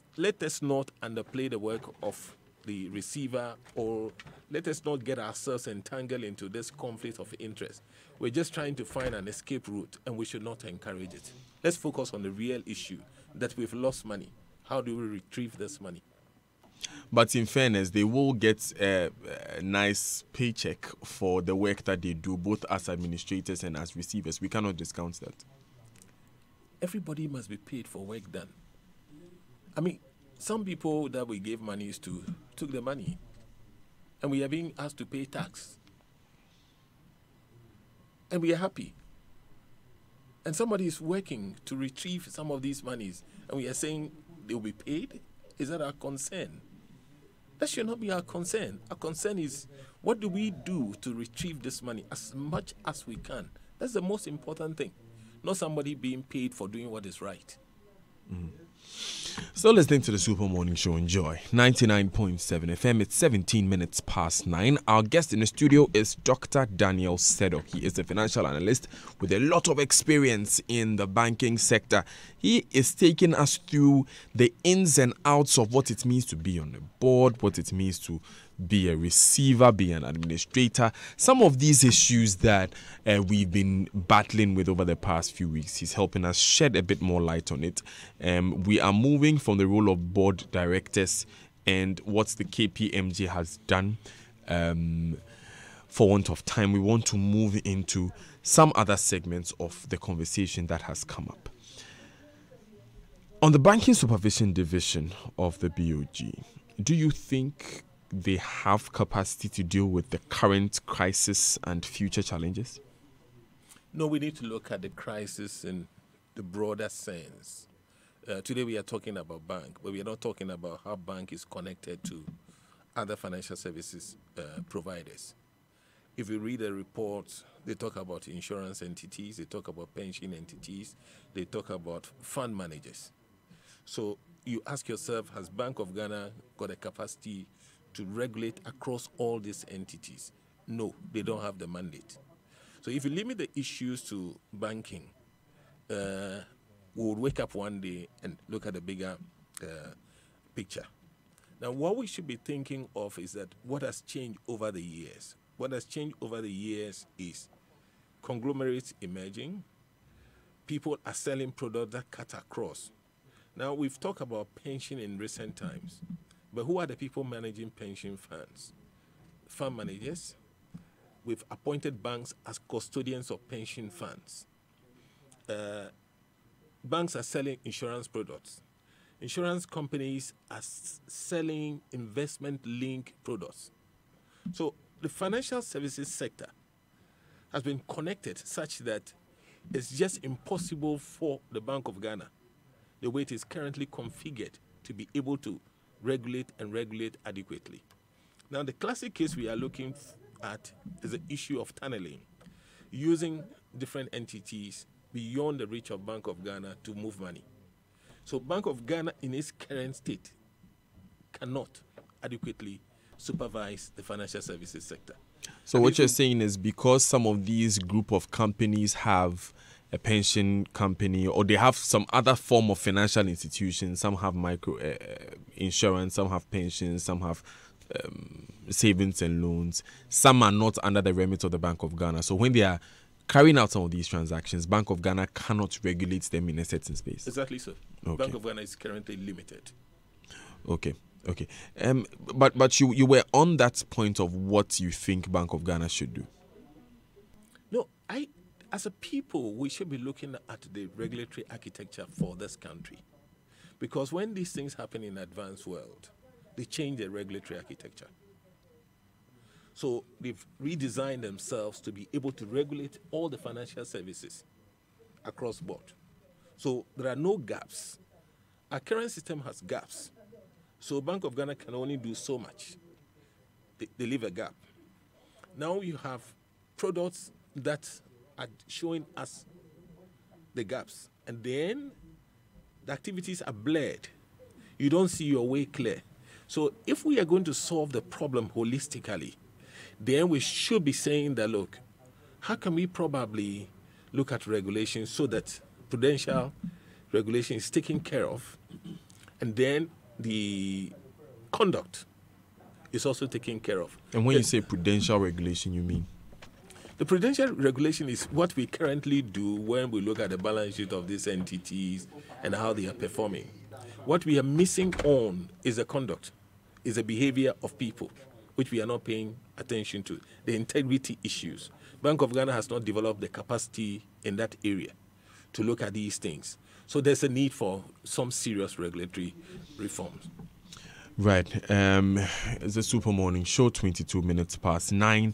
Speaker 2: let us not underplay the work of the receiver, or let us not get ourselves entangled into this conflict of interest. We're just trying to find an escape route, and we should not encourage it. Let's focus on the real issue, that we've lost money. How do we retrieve this money?
Speaker 1: But in fairness, they will get a nice paycheck for the work that they do, both as administrators and as receivers. We cannot discount that.
Speaker 2: Everybody must be paid for work done. I mean, some people that we gave monies to took the money, and we are being asked to pay tax. And we are happy. And somebody is working to retrieve some of these monies, and we are saying they will be paid? Is that our concern? That should not be our concern. Our concern is, what do we do to retrieve this money as much as we can? That's the most important thing. Not somebody being paid for doing what is right.
Speaker 1: So listening to the Super Morning Show, enjoy 99.7 FM. It's 17 minutes past 9. Our guest in the studio is Dr. Daniel Sedo. He is a financial analyst with a lot of experience in the banking sector. He is taking us through the ins and outs of what it means to be on the board, what it means to be a receiver, be an administrator, some of these issues that we've been battling with over the past few weeks. He's helping us shed a bit more light on it. We are moving from the role of board directors and what the KPMG has done. For want of time, we want to move into some other segments of the conversation that has come up. On the Banking Supervision Division of the BOG, do you think they have capacity to deal with the current crisis and future challenges?
Speaker 2: No, we need to look at the crisis in the broader sense. Today we are talking about bank, but we are not talking about how bank is connected to other financial services providers. If you read the reports, they talk about insurance entities, they talk about pension entities, they talk about fund managers. So you ask yourself, has Bank of Ghana got a capacity to regulate across all these entities? No, they don't have the mandate. So if you limit the issues to banking, we would wake up one day and look at the bigger picture. Now, what we should be thinking of is that what has changed over the years. What has changed over the years is conglomerates emerging. People are selling products that cut across. Now, we've talked about pension in recent times, but who are the people managing pension funds? Fund managers. We've appointed banks as custodians of pension funds. Banks are selling insurance products. Insurance companies are selling investment-linked products. So the financial services sector has been connected such that it's just impossible for the Bank of Ghana, the way it is currently configured, to be able to regulate adequately. Now, the classic case we are looking at is the issue of tunneling, using different entities beyond the reach of Bank of Ghana to move money. So Bank of Ghana in its current state cannot adequately supervise the financial services sector.
Speaker 1: So what you're saying is because some of these group of companies have a pension company or they have some other form of financial institution, some have micro insurance, some have pensions, some have savings and loans, some are not under the remit of the Bank of Ghana. So when they are carrying out some of these transactions, Bank of Ghana cannot regulate them in a certain space.
Speaker 2: Exactly so.
Speaker 1: Okay.
Speaker 2: Bank of Ghana is currently limited.
Speaker 1: Okay. But you were on that point of what you think Bank of Ghana should do.
Speaker 2: No, as a people, we should be looking at the regulatory architecture for this country. Because when these things happen in the advanced world, they change the regulatory architecture. So they've redesigned themselves to be able to regulate all the financial services across board. So there are no gaps. Our current system has gaps. So Bank of Ghana can only do so much. They leave a gap. Now you have products that are showing us the gaps. And then the activities are blurred. You don't see your way clear. So if we are going to solve the problem holistically, then we should be saying that, look, how can we probably look at regulation so that prudential regulation is taken care of, and then the conduct is also taken care of.
Speaker 1: And when you say prudential regulation, you mean?
Speaker 2: The prudential regulation is what we currently do when we look at the balance sheet of these entities and how they are performing. What we are missing on is the conduct, is the behavior of people, which we are not paying attention to, the integrity issues. Bank of Ghana has not developed the capacity in that area to look at these things. So there's a need for some serious regulatory reforms.
Speaker 1: Right. It's a Super Morning Show, 22 minutes past 9.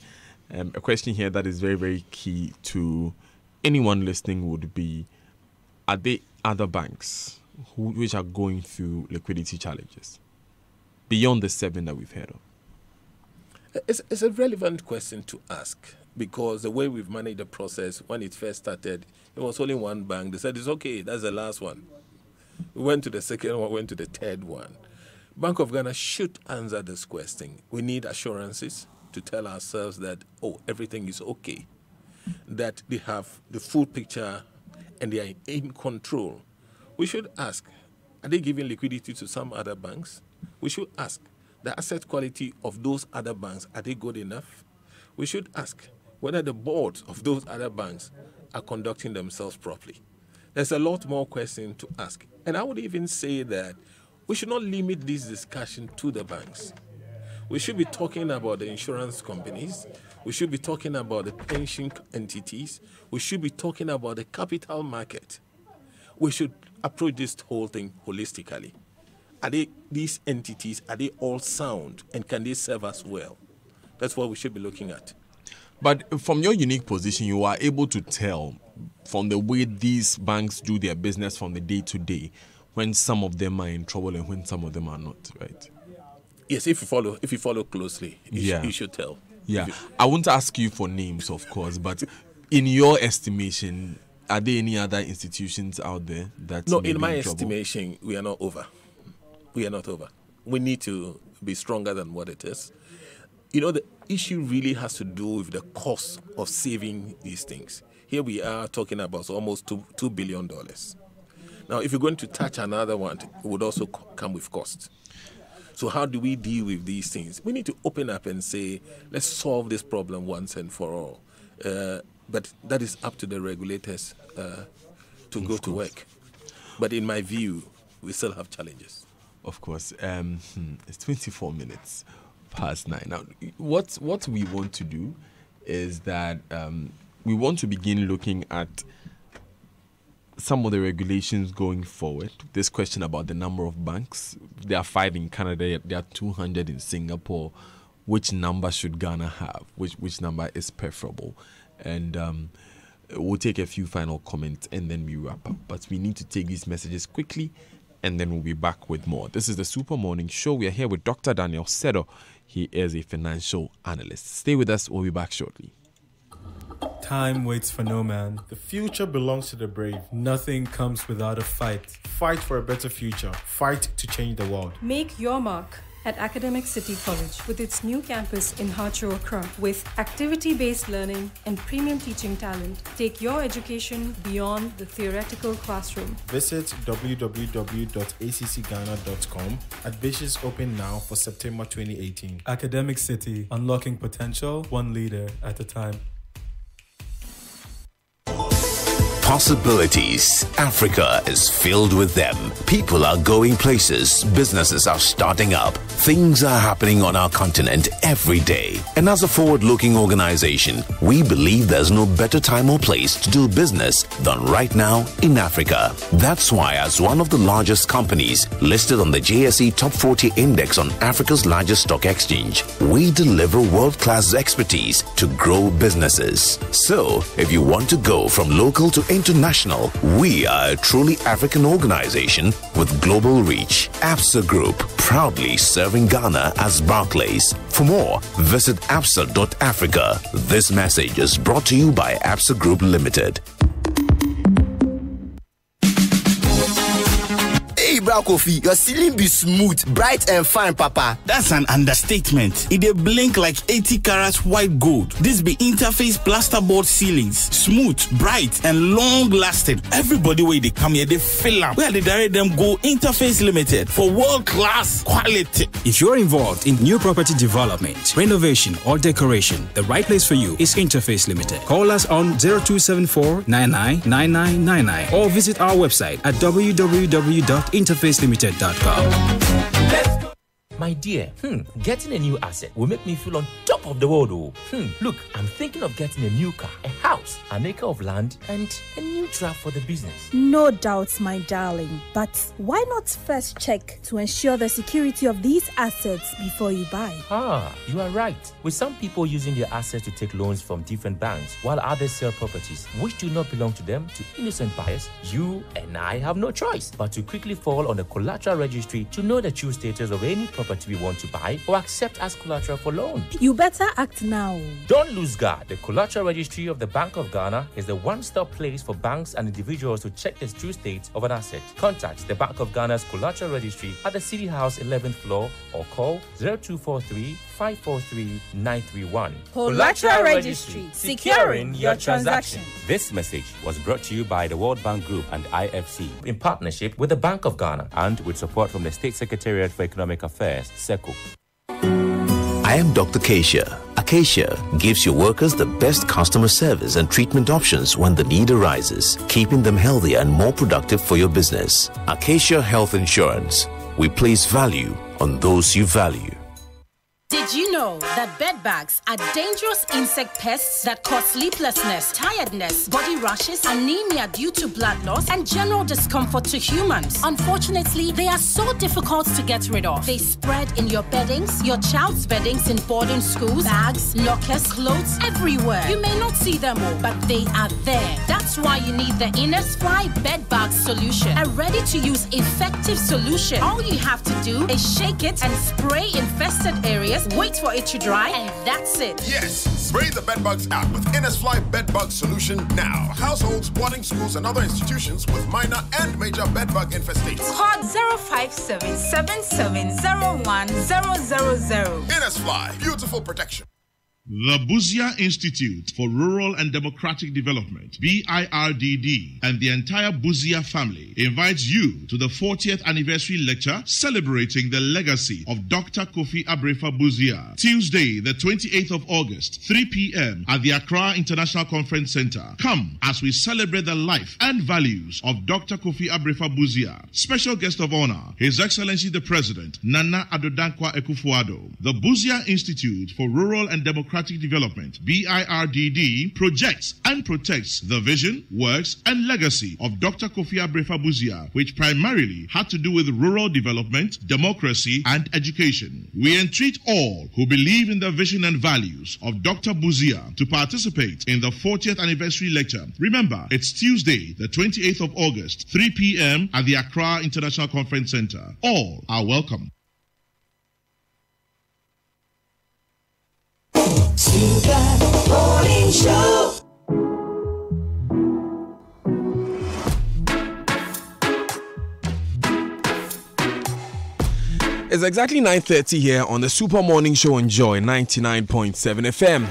Speaker 1: A question here that is very, very key to anyone listening would be, are there other banks which are going through liquidity challenges beyond the 7 that we've heard of?
Speaker 2: It's a relevant question to ask, because the way we've managed the process, when it first started, it was only one bank. They said, it's okay, that's the last one. We went to the second one, went to the third one. Bank of Ghana should answer this question. We need assurances to tell ourselves that, everything is okay, that they have the full picture and they are in control. We should ask, are they giving liquidity to some other banks? We should ask, the asset quality of those other banks, are they good enough? We should ask whether the boards of those other banks are conducting themselves properly. There's a lot more questions to ask. And I would even say that we should not limit this discussion to the banks. We should be talking about the insurance companies. We should be talking about the pension entities. We should be talking about the capital market. We should approach this whole thing holistically. these entities, are they all sound, and can they serve us well? That's what we should be looking at.
Speaker 1: But from your unique position, you are able to tell from the way these banks do their business from the day to day when some of them are in trouble and when some of them are not, right?
Speaker 2: Yes, if you follow closely, you should tell.
Speaker 1: Yeah, I won't ask you for names, of course, but in your estimation, are there any other institutions out there that?
Speaker 2: No, in my estimation, we are not over. We are not over. We need to be stronger than what it is. You know, the issue really has to do with the cost of saving these things. Here we are talking about almost $2 billion. Now, if you're going to touch another one, it would also come with cost. So how do we deal with these things? We need to open up and say, let's solve this problem once and for all. But that is up to the regulators to go to work. But in my view, we still have challenges.
Speaker 1: Of course. It's 24 minutes past 9. Now, what we want to do is that we want to begin looking at some of the regulations going forward. This question about the number of banks. There are 5 in Canada. There are 200 in Singapore. Which number should Ghana have? Which number is preferable? And we'll take a few final comments and then we wrap up. But we need to take these messages quickly and then we'll be back with more. This is the Super Morning Show. We are here with Dr. Daniel Sedo. He is a financial analyst. Stay with us. We'll be back shortly.
Speaker 3: Time waits for no man. The future belongs to the brave. Nothing comes without a fight. Fight for a better future. Fight to change the world.
Speaker 4: Make your mark at Academic City College with its new campus in Hacho Accra. With activity-based learning and premium teaching talent, take your education beyond the theoretical classroom.
Speaker 3: Visit www.accghana.com. Admissions open now for September 2018. Academic City, unlocking potential, one leader at a time.
Speaker 14: Possibilities. Africa is filled with them. People are going places. Businesses are starting up. Things are happening on our continent every day. And as a forward-looking organization, we believe there's no better time or place to do business than right now in Africa. That's why, as one of the largest companies listed on the JSE Top 40 Index on Africa's largest stock exchange, we deliver world-class expertise to grow businesses. So, if you want to go from local to international, we are a truly African organization with global reach. ABSA Group, proudly serving Ghana as Barclays. For more, visit absa.africa. This message is brought to you by ABSA Group Limited.
Speaker 11: Hey, bro, Kofi, your ceiling be smooth, bright and fine, papa.
Speaker 23: That's an understatement. It dey blink like 80 carats white gold. This be Interface plasterboard ceilings. Smooth, bright, and long-lasting. Everybody where they come here, they fill up. Where they direct them go Interface Limited for world-class quality.
Speaker 24: If you're involved in new property development, renovation, or decoration, the right place for you is Interface Limited. Call us on 0274-999999 or visit our website at www.interfacelimited.com.
Speaker 25: My dear, getting a new asset will make me feel on top of the world. Look, I'm thinking of getting a new car, a house, an acre of land, and a new truck for the business.
Speaker 26: No doubts, my darling. But why not first check to ensure the security of these assets before you buy?
Speaker 25: You are right. With some people using their assets to take loans from different banks, while others sell properties which do not belong to them to innocent buyers, you and I have no choice but to quickly fall on the collateral registry to know the true status of any property we want to buy or accept as collateral for loan.
Speaker 26: You better act now.
Speaker 25: Don't lose guard. The Collateral Registry of the Bank of Ghana is the one-stop place for banks and individuals to check the true state of an asset. Contact the Bank of Ghana's Collateral Registry at the City House 11th floor or call 0243-543-931.
Speaker 26: Collateral Registry, securing your transaction.
Speaker 25: This message was brought to you by the World Bank Group and IFC in partnership with the Bank of Ghana and with support from the State Secretariat for Economic Affairs, SECO.
Speaker 14: I am Dr. Acacia. Acacia gives your workers the best customer service and treatment options when the need arises, keeping them healthier and more productive for your business. Acacia Health Insurance. We place value on those you value.
Speaker 9: Did
Speaker 5: Did you know that bed bugs are dangerous insect pests that cause sleeplessness, tiredness, body rashes, anemia due to blood loss, and general discomfort to humans? Unfortunately, they are so difficult to get rid of. They spread in your beddings, your child's beddings in boarding schools, bags, lockers, clothes, everywhere. You may not see them all, but they are there. That's why you need the Innisfly Bed Bug Solution, a ready-to-use effective solution. All you have to do is shake it and spray infested areas, wait for it to dry, and that's it.
Speaker 7: Yes, spray the bedbugs out with Innisfly Bedbug Solution now. Households, boarding schools, and other institutions with minor and major bedbug infestations.
Speaker 8: Call 05777010000.
Speaker 7: Innisfly, beautiful protection.
Speaker 10: The Buzia Institute for Rural and Democratic Development, BIRDD, and the entire Buzia family invites you to the 40th anniversary lecture celebrating the legacy of Dr. Kofi Abrefa Buzia. Tuesday, the 28th of August, 3 p.m. at the Accra International Conference Center. Come as we celebrate the life and values of Dr. Kofi Abrefa Buzia. Special guest of honor, His Excellency the President, Nana Addo Akufo-Addo. The Buzia Institute for Rural and Democratic Development, BIRDD, projects and protects the vision, works, and legacy of Dr. Kofi Abrefa Buzia, which primarily had to do with rural development, democracy, and education. We entreat all who believe in the vision and values of Dr. Buzia to participate in the 40th anniversary lecture. Remember, it's Tuesday, the 28th of August, 3 p.m. at the Accra International Conference Center. All are welcome.
Speaker 22: Super Morning Show.
Speaker 1: It's exactly 9:30 here on the Super Morning Show on Joy 99.7 FM.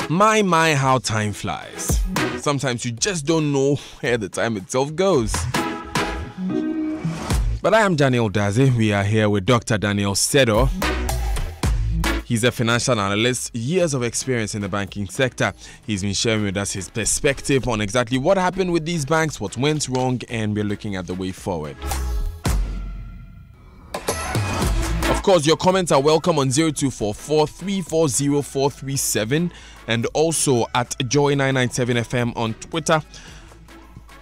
Speaker 1: My, how time flies. Sometimes you just don't know where the time itself goes. But I am Daniel Daze. We are here with Dr. Daniel Sedo. He's a financial analyst, years of experience in the banking sector. He's been sharing with us his perspective on exactly what happened with these banks, what went wrong, and we're looking at the way forward. Of course, your comments are welcome on 0244 340 437 and also at Joy997 FM on Twitter,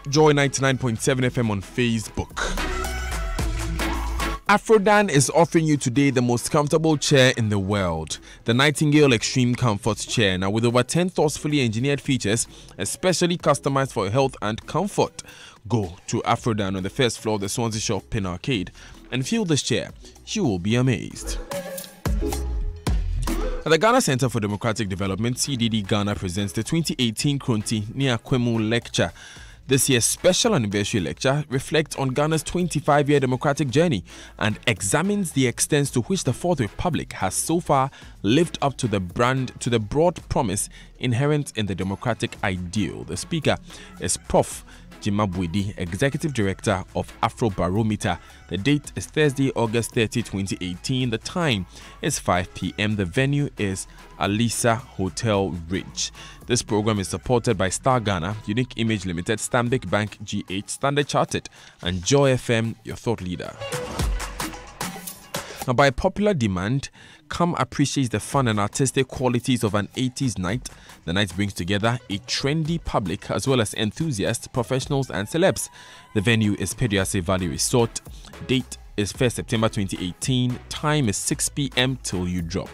Speaker 1: Joy99.7 FM on Facebook. Afrodan is offering you today the most comfortable chair in the world, the Nightingale Extreme Comfort Chair. Now, with over 10 thoughtfully engineered features, especially customized for health and comfort. Go to Afrodan on the first floor of the Swansea Shop Pin Arcade and feel this chair. You will be amazed. At the Ghana Center for Democratic Development, CDD Ghana presents the 2018 Kronti Niakwemu Lecture. This year's special anniversary lecture reflects on Ghana's 25-year democratic journey and examines the extent to which the Fourth Republic has so far lived up to the broad promise inherent in the democratic ideal. The speaker is Prof. Jima Bwidi, Executive Director of Afrobarometer. The date is Thursday, August 30, 2018. The time is 5 p.m. The venue is Alisa Hotel Ridge. This program is supported by Star Ghana, Unique Image Limited, Stanbic Bank GH, Standard Chartered, and Joy FM, your thought leader. Now, by popular demand, come appreciate the fun and artistic qualities of an 80s night. The night brings together a trendy public as well as enthusiasts, professionals and celebs. The venue is Pediase Valley Resort. Date is 1st September 2018. Time is 6 p.m. till you drop.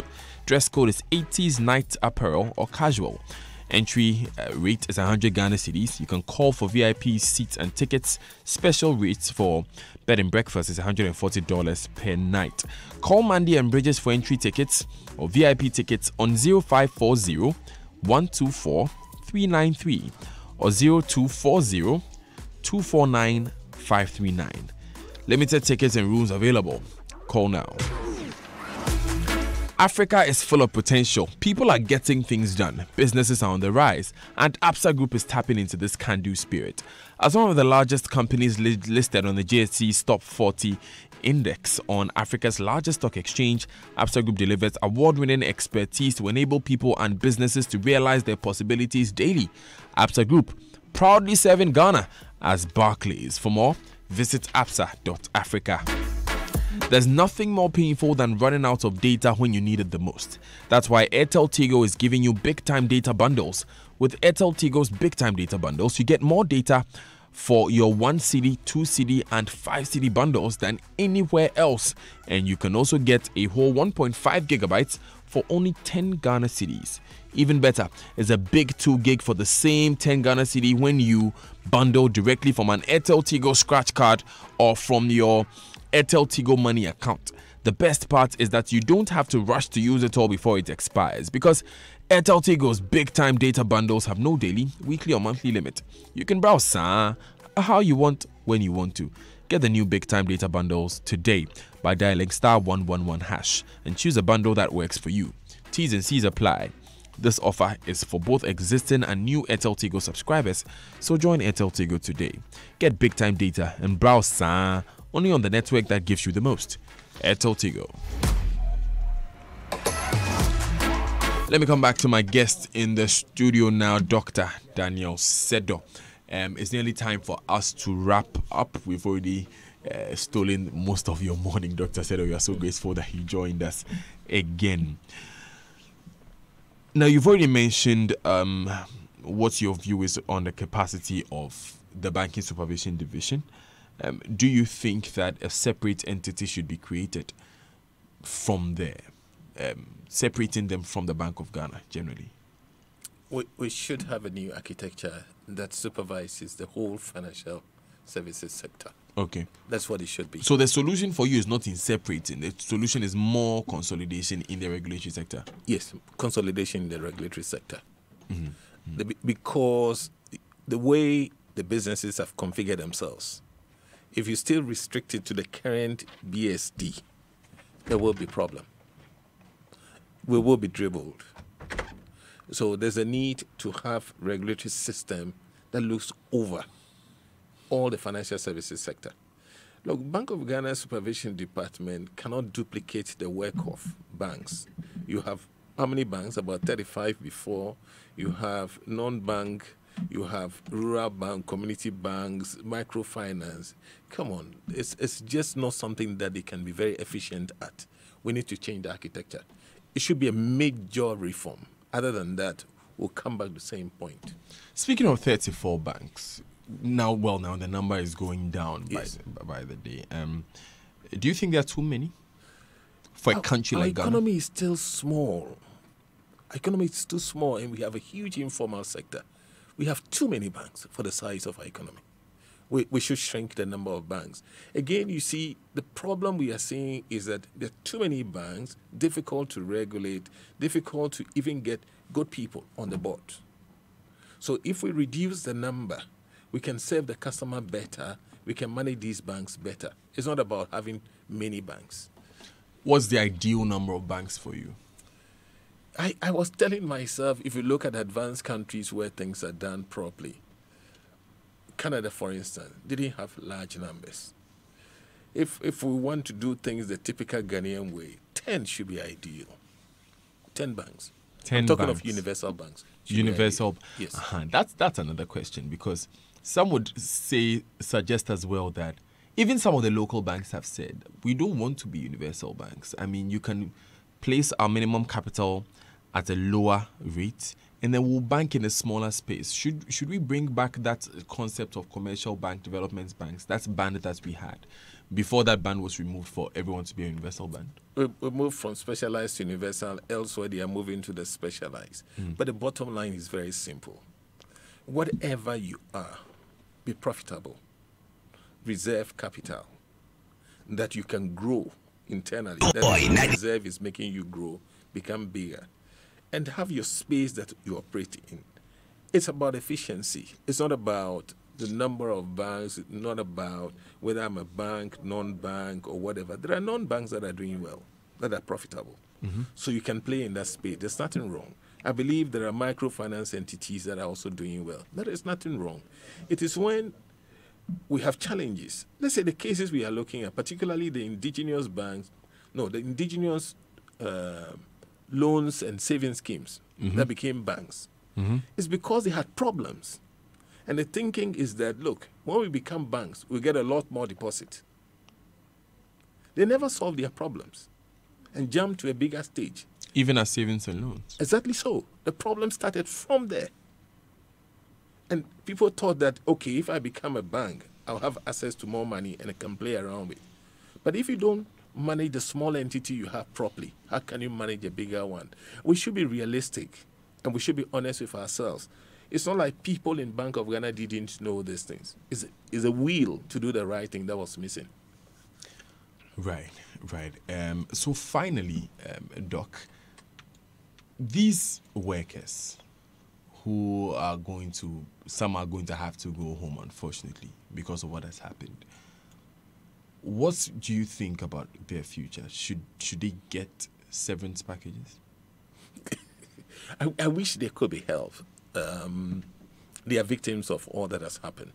Speaker 1: Dress code is 80s night apparel or casual. Entry rate is 100 Ghana cedis. You can call for VIP seats and tickets. Special rates for bed and breakfast is $140 per night. Call Mandy and Bridges for entry tickets or VIP tickets on 0540 124 393 or 0240 249 539. Limited tickets and rooms available. Call now. Africa is full of potential. People are getting things done. Businesses are on the rise. And Absa Group is tapping into this can-do spirit. As one of the largest companies listed on the JSE's Top 40 Index on Africa's largest stock exchange, Absa Group delivers award-winning expertise to enable people and businesses to realize their possibilities daily. Absa Group, proudly serving Ghana as Barclays. For more, visit absa.africa. There's nothing more painful than running out of data when you need it the most. That's why Airtel Tigo is giving you big-time data bundles. With Airtel Tigo's big-time data bundles, you get more data for your 1 cedi, 2 cedi, and 5 cedi bundles than anywhere else. And you can also get a whole 1.5 gigabytes for only 10 Ghana cedis. Even better is a big 2 gig for the same 10 Ghana cedi when you bundle directly from an Airtel Tigo scratch card or from your Airtel Tigo Money account. The best part is that you don't have to rush to use it all before it expires, because Airtel Tigo's big-time data bundles have no daily, weekly, or monthly limit. You can browse how you want, when you want to. Get the new big-time data bundles today by dialing *111# and choose a bundle that works for you. T's and C's apply. This offer is for both existing and new Airtel Tigo subscribers, so join Airtel Tigo today. Get big-time data and browse only on the network that gives you the most. Airtel Tigo. Let me come back to my guest in the studio now, Dr. Daniel Sedo. It's nearly time for us to wrap up. We've already stolen most of your morning, Dr. Sedo. We are so grateful that you joined us again. Now, you've already mentioned what your view is on the capacity of the Banking Supervision Division. Do you think that a separate entity should be created from there, separating them from the Bank of Ghana generally?
Speaker 2: We should have a new architecture that supervises the whole financial services sector.
Speaker 1: Okay.
Speaker 2: That's what it should be.
Speaker 1: So the solution for you is not in separating. The solution is more consolidation in the regulatory sector.
Speaker 2: Yes, consolidation in the regulatory sector. Because the way the businesses have configured themselves, if you still restrict it to the current BSD, there will be problem. We will be dribbled. So there's a need to have regulatory system that looks over all the financial services sector. Look, Bank of Ghana Supervision Department cannot duplicate the work of banks. You have how many banks? About 35 before. You have non-bank, you have rural bank, community banks, microfinance. Come on, it's just not something that they can be very efficient at. We need to change the architecture. It should be a major reform. Other than that, we'll come back to the same point.
Speaker 1: Speaking of 34 banks, now the number is going down by the day. Do you think there are too many for a country like Ghana?
Speaker 2: Our economy is still small. Our economy is too small, and we have a huge informal sector. We have too many banks for the size of our economy. We should shrink the number of banks. Again, you see, the problem we are seeing is that there are too many banks, difficult to regulate, difficult to even get good people on the board. So if we reduce the number, we can serve the customer better, we can manage these banks better. It's not about having many banks.
Speaker 1: What's the ideal number of banks for you?
Speaker 2: I was telling myself, if you look at advanced countries where things are done properly, Canada, for instance, didn't have large numbers. If we want to do things the typical Ghanaian way, 10 should be ideal. 10 banks.
Speaker 1: 10
Speaker 2: I'm talking
Speaker 1: banks.
Speaker 2: of universal banks.
Speaker 1: Universal.
Speaker 2: Yes.
Speaker 1: That's another question, because some would suggest as well that even some of the local banks have said, we don't want to be universal banks. I mean, you can place our minimum capital at a lower rate, and then we'll bank in a smaller space. Should we bring back that concept of commercial bank, development banks, that's band that we had before that ban was removed for everyone to be a universal bank?
Speaker 2: We moved from specialized to universal. Elsewhere, they are moving to the specialized. But the bottom line is very simple. Whatever you are, be profitable. Reserve capital that you can grow internally. That reserve is making you grow, become bigger, and have your space that you operate in. It's about efficiency. It's not about the number of banks, not about whether I'm a bank, non-bank, or whatever. There are non-banks that are doing well, that are profitable. So you can play in that space. There's nothing wrong. I believe there are microfinance entities that are also doing well. There is nothing wrong. It is when we have challenges. Let's say the cases we are looking at, particularly the indigenous banks, the indigenous loans and savings schemes that became banks. It's because they had problems. And the thinking is that, look, when we become banks, we get a lot more deposit. They never solve their problems and jump to a bigger stage.
Speaker 1: Even as savings and loans.
Speaker 2: Exactly so. The problem started from there. And people thought that, okay, if I become a bank, I'll have access to more money and I can play around with. But if you don't manage the small entity you have properly, how can you manage a bigger one? We should be realistic and we should be honest with ourselves. It's not like people in Bank of Ghana didn't know these things. It's a will to do the right thing that was missing.
Speaker 1: Right. So finally, Doc, these workers who are some are going to have to go home, unfortunately, because of what has happened. What do you think about their future? Should they get severance packages?
Speaker 2: I wish they could be helped. They are victims of all that has happened.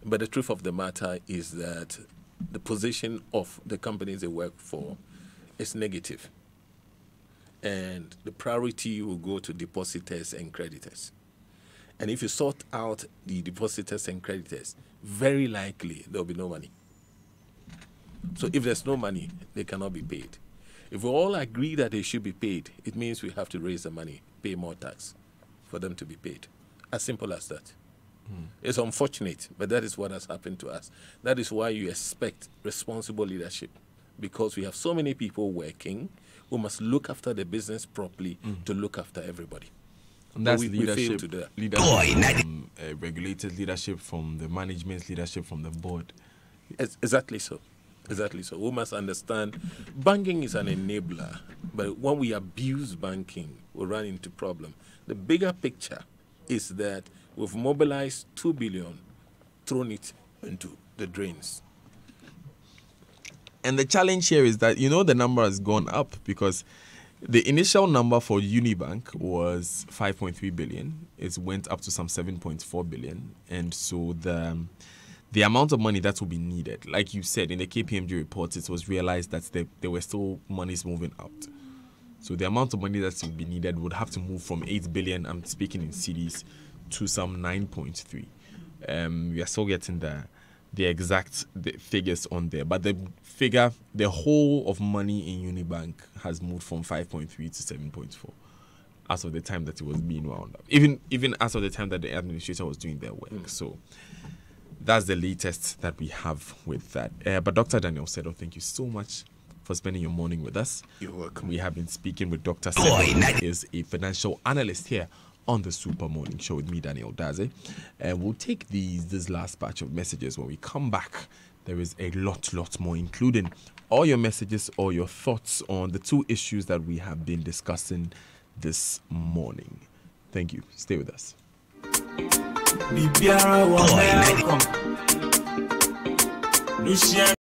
Speaker 2: But the truth of the matter is that the position of the companies they work for is negative. And the priority will go to depositors and creditors. And if you sort out the depositors and creditors, very likely there will be no money. So if there's no money, they cannot be paid. If we all agree that they should be paid, it means we have to raise the money, pay more tax for them to be paid. As simple as that. It's unfortunate, but that is what has happened to us. That is why you expect responsible leadership, because we have so many people working who must look after the business properly to look after everybody.
Speaker 1: And that's
Speaker 2: we
Speaker 1: leadership,
Speaker 2: fail to do that.
Speaker 1: From regulated leadership, from the management leadership, from the board.
Speaker 2: Exactly so. Exactly so. We must understand banking is an enabler, but when we abuse banking, we run into problem. The bigger picture is that we've mobilized 2 billion, thrown it into the drains.
Speaker 1: And the challenge here is that, the number has gone up because the initial number for Unibank was 5.3 billion. It went up to some 7.4 billion. And so the amount of money that will be needed, like you said, in the KPMG report, it was realized that there were still monies moving out. So the amount of money that will be needed would have to move from 8 billion, I'm speaking in cedis, to some 9.3. We are still getting the exact figures on there. But the whole of money in Unibank has moved from 5.3 to 7.4 as of the time that it was being wound up. Even as of the time that the administrator was doing their work. So that's the latest that we have with that. But Dr. Daniel Sedo, thank you so much for spending your morning with us.
Speaker 2: You're welcome.
Speaker 1: We have been speaking with Dr. Sedo, who is a financial analyst here on the Super Morning Show with me, Daniel Daze. And we'll take this last batch of messages. When we come back, there is a lot more, including all your messages or your thoughts on the two issues that we have been discussing this morning. Thank you. Stay with us.